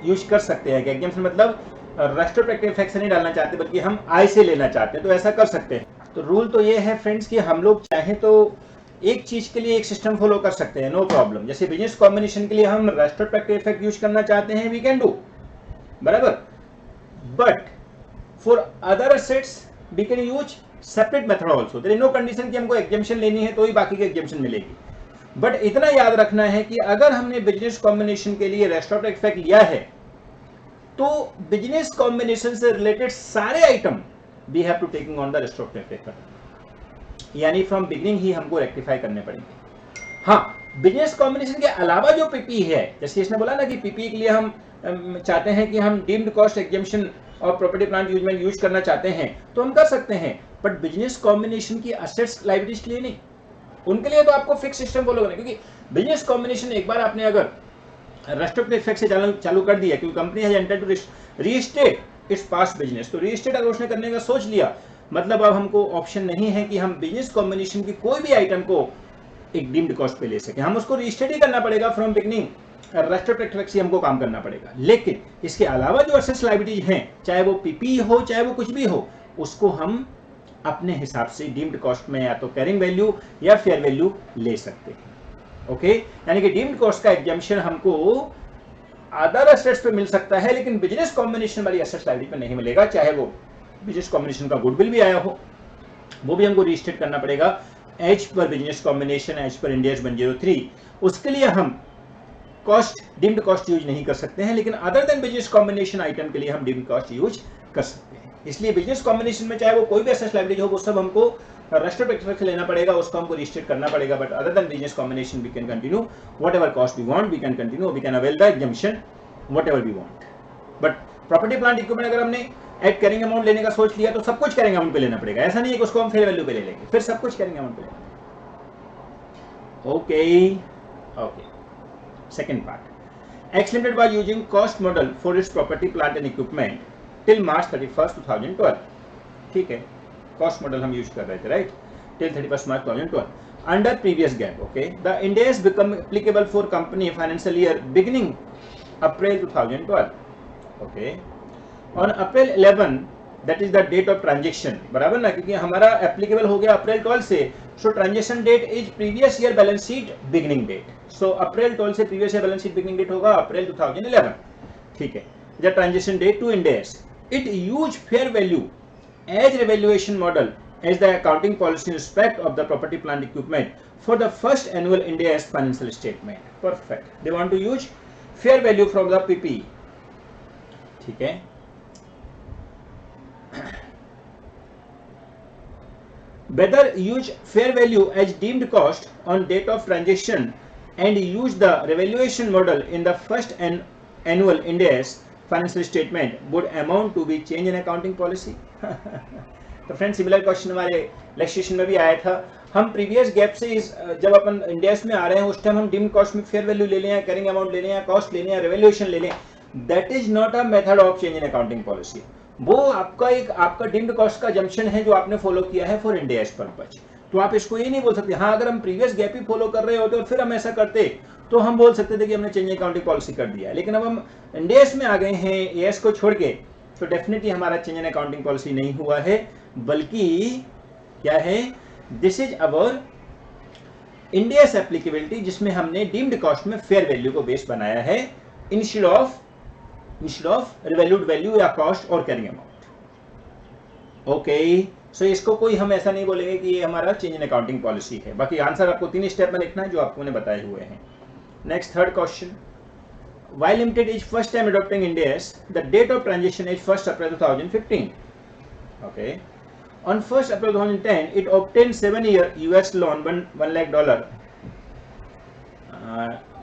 यूज कर सकते हैं? एग्जम्पशन मतलब रेट्रोस्पेक्टिव इफेक्ट से नहीं डालना चाहते, बल्कि हम आई से लेना चाहते हैं, तो ऐसा कर सकते हैं. तो रूल तो ये है फ्रेंड्स कि हम लोग चाहें तो एक चीज के लिए एक सिस्टम फॉलो कर सकते हैं, नो प्रॉब्लम. जैसे बिजनेस कॉम्बिनेशन के लिए हम रेट्रोस्पेक्टिव इफेक्ट यूज करना चाहते हैं, वी कैन डू, बराबर. But for other assets we can use separate method also. There is no condition कि हमको एग्जम्पशन लेनी है तो ही बाकी की एग्जम्पशन मिलेगी. बट इतना याद रखना है कि अगर हमने बिजनेस कॉम्बिनेशन के लिए रेट्रोस्पेक्टिव इफेक्ट लिया है, तो बिजनेस कॉम्बिनेशन से रिलेटेड सारे item we have to taking on the retrospective effect, यानी फ्रॉम बिगिनिंग ही हमको रेक्टिफाई करने पड़ेंगे. हाँ, बिजनेस कॉम्बिनेशन के अलावा जो पीपी है, जैसे इसने बोला ना कि पीपी के लिए हम चाहते हैं कि हम डीम्ड कॉस्ट एग्जम्पशन और प्रॉपर्टी प्लांट यूजमेंट यूज करना चाहते हैं, तो हम कर सकते हैं. बट बिजनेस कॉम्बिनेशन की असेट्स लायबिलिटीज के लिए नहीं. उनके लिए तो आपको फिक्स सिस्टम फॉलो करना है, क्योंकि बिजनेस कॉम्बिनेशन एक बार आपने अगर रेट्रोस्पेक्टिव इफेक्ट से चालू कर दिया, क्योंकि company has entered to restate its past business, तो रीस्टेट अगर उसने करने का सोच लिया, मतलब अब हमको ऑप्शन नहीं है कि हम बिजनेस कॉम्बिनेशन की कोई भी आइटम को एक डीम्ड कॉस्ट पे ले सके. हम उसको रीस्टेट ही करना पड़ेगा फ्रॉम बिगनिंग, रेट्रोस्पेक्टिव इफेक्ट से हमको काम करना पड़ेगा. लेकिन इसके अलावा जो एसेट्स लायबिलिटीज हैं, चाहे वो पीपी हो चाहे वो कुछ भी हो, उसको हम अपने हिसाब से डीम्ड कॉस्ट में या तो कैरिंग वैल्यू या फेयर वैल्यू ले सकते हैं. ओके, यानी कि डीम्ड कॉस्ट का एग्जम्पशन हमको अदर एसेट्स पे मिल सकता है, लेकिन बिजनेस कॉम्बिनेशन वाली एसेट्स लायबिलिटी पे नहीं मिलेगा. चाहे वो बिजनेस कॉम्बिनेशन का गुडविल भी आया हो, वो भी हमको रीस्टेट करना पड़ेगा as per business combination, as per India 103. उसके लिए हम कॉस्ट डीम्ड कॉस्ट यूज नहीं कर सकते हैं, लेकिन other than business combination item के लिए हम डीम्ड कॉस्ट यूज कर सकते हैं. इसलिए बिजनेस कॉम्बिनेशन में चाहे वो कोई भी एसेट्स लायबिलिटी हो, वो सब हमको रेट्रोस्पेक्टिव से लेना पड़ेगा, उसको हमको रीस्टेट करना पड़ेगा. But other than business combination we can continue whatever cost we want, we can continue, we can avail the exemption whatever we want. But property plant equipment अगर हमने एड कैरिंग अमाउंट लेने का सोच लिया, तो सब कुछ कैरिंग अमाउंट पे लेना पड़ेगा. ऐसा नहीं है कि उसको हम फेयर वैल्यू पे ले लेंगे, फिर सब कुछ कैरिंग अमाउंट पे लेंगे. Okay okay, second part. X Limited was using cost model for its property, plant and equipment till March 31st, 2012. ठीक है, cost model हम यूज कर रहे थे, right? Till 31st March 2012. Under previous GAAP, okay, the Ind AS become applicable for company financial year beginning April 2012. Okay, on April 11, that is the date of transaction, बराबर ना, क्योंकि हमारा applicable हो गया अप्रैल 12 से, so transaction date is previous year balance sheet beginning date. So April 12 से previous year balance sheet beginning date होगा April 2011. ठीक है, the transaction date to Ind AS, it use fair value as revaluation model as the accounting policy in respect of the property plant equipment for the first annual Ind AS financial statement. Perfect, they want to use fair value from the PP. ठीक है, whether use fair value as deemed cost on date of transaction and use the revaluation model in the first annual Ind AS financial statement would amount to be change in accounting policy. तो friend similar question हमारे lecture में भी आया था. हम previous gap से जब अपन index में आ रहे हैं, उस टाइम हम डीम्ड कॉस्ट में फेयर वैल्यू ले लें या कैरिंग अमाउंट ले लें या कॉस्ट ले लें या रिवैल्यूएशन ले लें, that is not a method of change in accounting policy. वो आपका डीम्ड कॉस्ट का जंक्शन है जो आपने फॉलो किया है फॉर इंड एस पर्पज. तो आप इसको ये नहीं बोल सकते. हाँ, अगर हम प्रीवियस गैप ही फॉलो कर रहे होते और फिर हम ऐसा करते, तो हम बोल सकते थे कि हमने चेंज अकाउंटिंग पॉलिसी कर दिया है. लेकिन अब हम इंड एस में आ गए हैं एएस को छोड़ के, तो डेफिनेटली हमारा चेंज इन अकाउंटिंग पॉलिसी नहीं हुआ है, बल्कि क्या है, this is our end S applicability, जिसमें हमने डीम्ड कॉस्ट में फेयर वैल्यू को बेस बनाया है इंस्टेड ऑफ रिवैल्यूड वैल्यू या कॉस्ट और कैरिंग अमाउंट. ओके, सो इसको कोई हम ऐसा नहीं बोलेंगे कि ये हमारा चेंज इन अकाउंटिंग पॉलिसी है. बाकी आंसर आपको 3 स्टेप में लिखना है जो आपको ने बताए हुए हैं. Next, third question. Y Limited is first time adopting Ind AS. The date of transaction is 1st April 2015. Okay. On 1st April 2010, it obtained 7-year US loan, $1 lakh,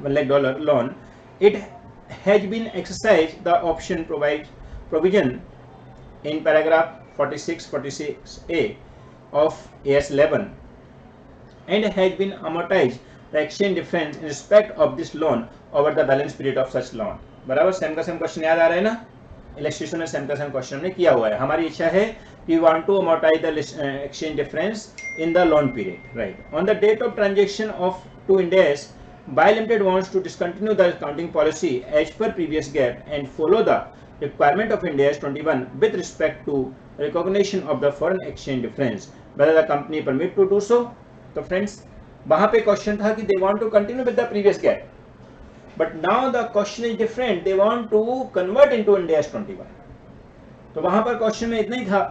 $1 lakh loan. It has been exercised the option provision in paragraph 46A of AS11 and has been amortized the exchange difference in respect of this loan over the balance period of such loan. बराबर, same का same question याद आ रहा है ना, illustration में same का same question हमने किया हुआ है. हमारी इच्छा है we want to amortize the exchange difference in the loan period, right? On the date of transaction of to Ind AS, BHAI Limited wants to discontinue the accounting policy as per previous GAAP and follow the requirement of Ind AS 21 with respect to recognition of the foreign exchange difference. Whether the company permit to do so? तो friends वहां पे question था कि they want to continue with the previous GAAP, but now the question is different. They want to convert into Ind AS 21. तो वहां पर question में इतना ही था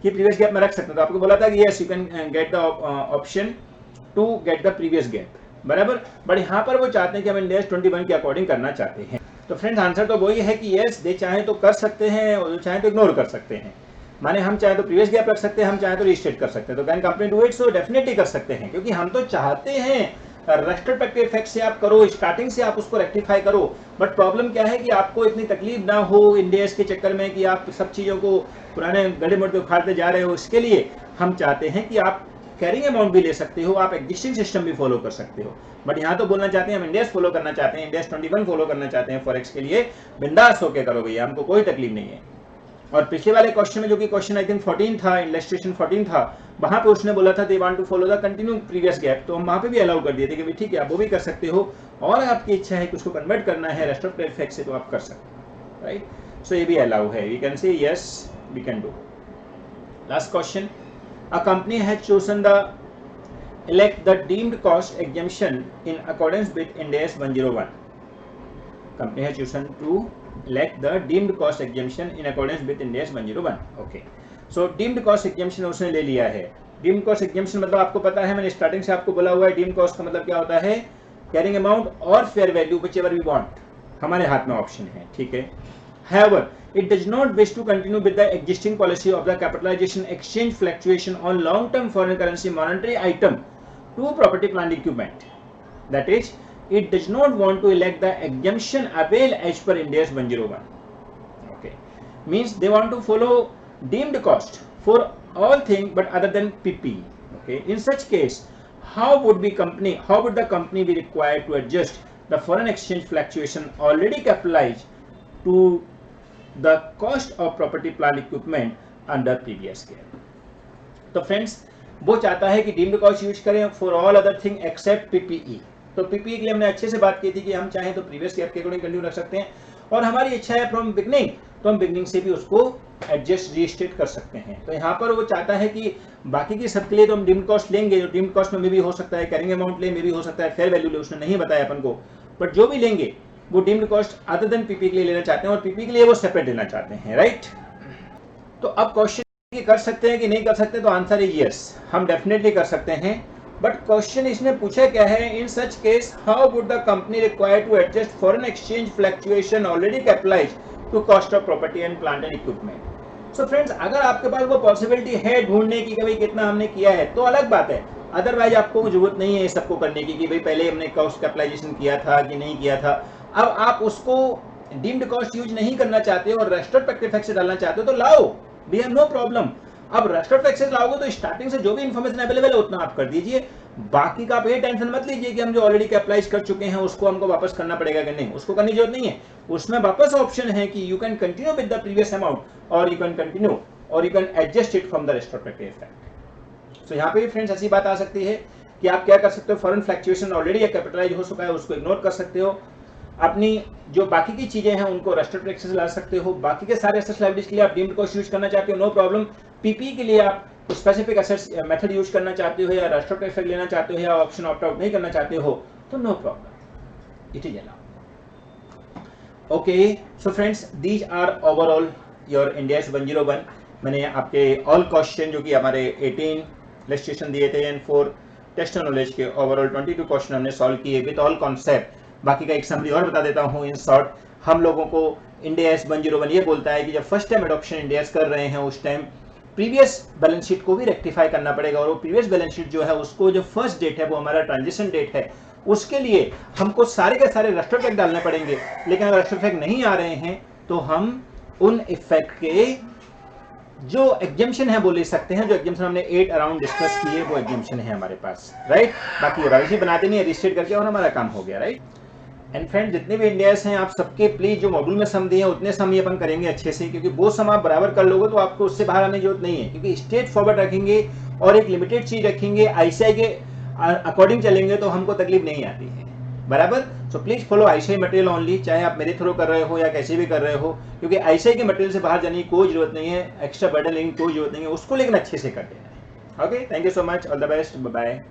कि प्रीवियस गैप में रख सकते हैं. तो आपको बोला था कि yes you can get the option to get the previous GAAP, बराबर. बट यहाँ पर वो चाहते हैं कि हम इंड AS 21 के अकॉर्डिंग करना चाहते हैं. तो फ्रेंड्स आंसर तो वही है कि यस दे चाहे तो कर सकते हैं और चाहे तो इग्नोर कर सकते हैं. माने हम चाहे तो प्रीवियस गैप रख सकते हैं, हम चाहे तो रीस्टेट कर सकते हैं. तो can company do it? So definitely कर सकते हैं, क्योंकि हम तो चाहते हैं रेट्रोस्पेक्टिव इफेक्ट से आप करो, स्टार्टिंग से आप उसको रेक्टिफाई करो. बट प्रॉब्लम क्या है कि आपको इतनी तकलीफ ना हो इंड AS के चक्कर में कि आप सब चीज़ों को पुराने गड्ढे मुड्ढे उखाड़ते जा रहे हो. इसके लिए हम चाहते हैं कि आप कैरिंग अमाउंट भी ले सकते हो, आप एग्जिस्टिंग सिस्टम भी फॉलो कर सकते हो. बट यहाँ तो बोलना चाहते हैं हम इंड AS फॉलो करना चाहते हैं, इंड AS 21 फॉलो करना चाहते हैं. फॉरेक्स के लिए बिंदास होके करो भैया, हमको कोई तकलीफ नहीं है. और पिछले वाले क्वेश्चन में जो कि क्वेश्चन आई थिंक 14 था, इलस्ट्रेशन 14 था, वहां पे उसने बोला था they want to follow the continue previous GAAP. तो हम वहां पे भी अलाउ कर दिए थे कि भाई ठीक है आप वो भी कर सकते हो, और आपकी इच्छा है कि उसको कन्वर्ट करना है रेट्रोस्पेक्टिव इफेक्ट से तो आप कर सकते हो, राइट. सो ये भी अलाउ है, we can say yes we can do. Last question, a company has chosen the elect the deemed cost exemption in accordance with Ind AS 101. Company has chosen to elect the deemed cost exemption in accordance with Ind AS 101. Okay. So deemed cost exemption उसने ले लिया है. Deemed cost exemption मतलब आपको पता है, मैंने starting से आपको बोला हुआ है deemed cost का मतलब क्या होता है, कैरिंग अमाउंट और fair value whichever we want, हमारे हाथ में ऑप्शन है, ठीक है. However, it does not wish to continue with the existing policy of the capitalization exchange fluctuation on long-term foreign currency monetary item to property plant equipment. That is, it does not want to elect the exemption avail as per Ind AS 101. Okay, means they want to follow deemed cost for all things but other than PP. Okay, in such case, how would the company be required to adjust the foreign exchange fluctuation already capitalized to the cost of property plant equipment under previous GAAP? तो friends वो चाहता है कि deemed cost use करें for all other thing except PPE. तो PPE के लिए हमने अच्छे से बात की थी कि हम चाहें तो प्रीवियस गैप के अकॉर्डिंग कंटिन्यू रख सकते हैं, और हमारी इच्छा है फ्रॉम बिगनिंग तो हम बिगनिंग से भी उसको एडजस्ट रीस्टेट कर सकते हैं. तो यहाँ पर वो चाहता है कि बाकी की सबके लिए तो हम डीम्ड कॉस्ट लेंगे, जो डीम्ड कॉस्ट में भी हो सकता है कैरिंग अमाउंट ले, में भी हो सकता है फेयर वैल्यू ले, उसने नहीं बताया अपन को, बट जो भी लेंगे वो deemed cost other than PP के लिए लेना चाहते हैं, और पीपी के लिए वो सेपरेट लेना चाहते हैं, राइट. तो अब क्वेश्चन कर सकते हैं कि नहीं कर सकते, तो आंसर है यस, हम डेफिनेटली कर सकते हैं. बट क्वेश्चन इसने पूछा क्या है, in such case how would the company require to adjust foreign exchange fluctuation already capitalized to cost of property and plant and equipment. So friends अगर आपके पास वो पॉसिबिलिटी है ढूंढने की कि भाई कितना हमने किया है तो अलग बात है, अदरवाइज आपको जरूरत नहीं है इस सबको करने की कि भाई पहले हमने कॉस्ट कैपिटलाइजेशन किया था कि नहीं किया था. अब आप उसको डीम्ड कॉस्ट यूज नहीं करना चाहते हो और रेट्रोस्पेक्टिव इफेक्ट से डालना चाहते हो तो लाओ, वी हैव नो प्रॉब्लम. अब रेट्रोस्पेक्टिव इफेक्ट से लाओगे तो स्टार्टिंग से जो भी इंफॉर्मेशन अवेलेबल है उतना आप कर दीजिए, बाकी का आप ये टेंशन मत लीजिए कि हम जो ऑलरेडी कैपिटलाइज कर चुके हैं उसको हमको वापस करना पड़ेगा कि नहीं, उसको करने की जरूरत नहीं है. उसमें वापस ऑप्शन है कि you can continue with the previous amount और यू कैन कंटिन्यू और you can adjust it from the retrospective effect. So यहाँ पे भी फ्रेंड्स ऐसी बात आ सकती है कि आप क्या कर सकते हो, फॉरेन फ्लक्चुएशन ऑलरेडी कैपिटलाइज हो चुका है उसको इग्नोर कर सकते हो, अपनी जो बाकी की चीजें हैं उनको रेस्ट्रिक्टेड एक्सेस ला सकते हो, बाकी के सारे एसेट्स लायबिलिटीज के लिए आप डीम्ड कॉस्ट यूज करना चाहते हो, नो प्रॉब्लम. पीपी के लिए आप स्पेसिफिक एसेट्स मेथड यूज करना चाहते हो या रेस्ट्रिक्टेड इफेक्ट लेना चाहते हो या ऑप्शन ऑप्ट आउट नहीं करना चाहते हो तो no problem, it is allowed. Okay, so friends these are overall your Ind AS 101. मैंने आपके ऑल क्वेश्चन जो कि हमारे 18 इलस्ट्रेशन दिए थे एंड 4 टेस्ट नॉलेज के ओवरऑल 22 क्वेश्चन हमने सॉल्व किए विद ऑल कॉन्सेप्ट. बाकी का एक समरी और बता देता हूँ इन शॉर्ट. हम लोगों को इंड AS 101 ये बोलता है कि जब first time adoption Ind AS कर रहे हैं उस टाइम प्रीवियस बैलेंस शीट को भी रेक्टिफाई करना पड़ेगा, और वो प्रीवियस बैलेंस शीट जो है उसको जो फर्स्ट डेट है वो हमारा ट्रांजिशन डेट है, उसके लिए हमको सारे के सारे रेस्ट्रो इफेक्ट डालने पड़ेंगे। लेकिन अगर रेस्ट्रो इफेक्ट नहीं आ रहे हैं तो हम उन इफेक्ट के जो एग्जेम्पशन है वो ले सकते हैं, जो एग्जेम्पशन हमने 8 अराउंड डिस्कस किए वो एग्जेम्पशन है हमारे पास, राइट। बाकी राइसी बना देनी है रिस्टेट करके और हमारा काम हो गया, राइट। एंड फ्रेंड जितने भी इंडियाज हैं आप सबके प्लीज जो मॉड्यूल में सम दिए हैं उतने सम ही अपन करेंगे अच्छे से, क्योंकि वो सम आप बराबर कर लोगे तो आपको उससे बाहर आने की जरूरत नहीं है, क्योंकि स्ट्रेट फॉरवर्ड रखेंगे और एक लिमिटेड चीज रखेंगे, आईसीआई के अकॉर्डिंग चलेंगे तो हमको तकलीफ नहीं आती है, बराबर। So please follow ICI material only, चाहे आप मेरे थ्रू कर रहे हो या कैसे भी कर रहे हो, क्योंकि आईसीआई के मटेरियल से बाहर जाने की कोई जरूरत नहीं है, एक्स्ट्रा बर्डन लेने की कोई जरूरत नहीं है, उसको लेकिन अच्छे से कर देना है। Okay, thank you so much, all the best, bye bye.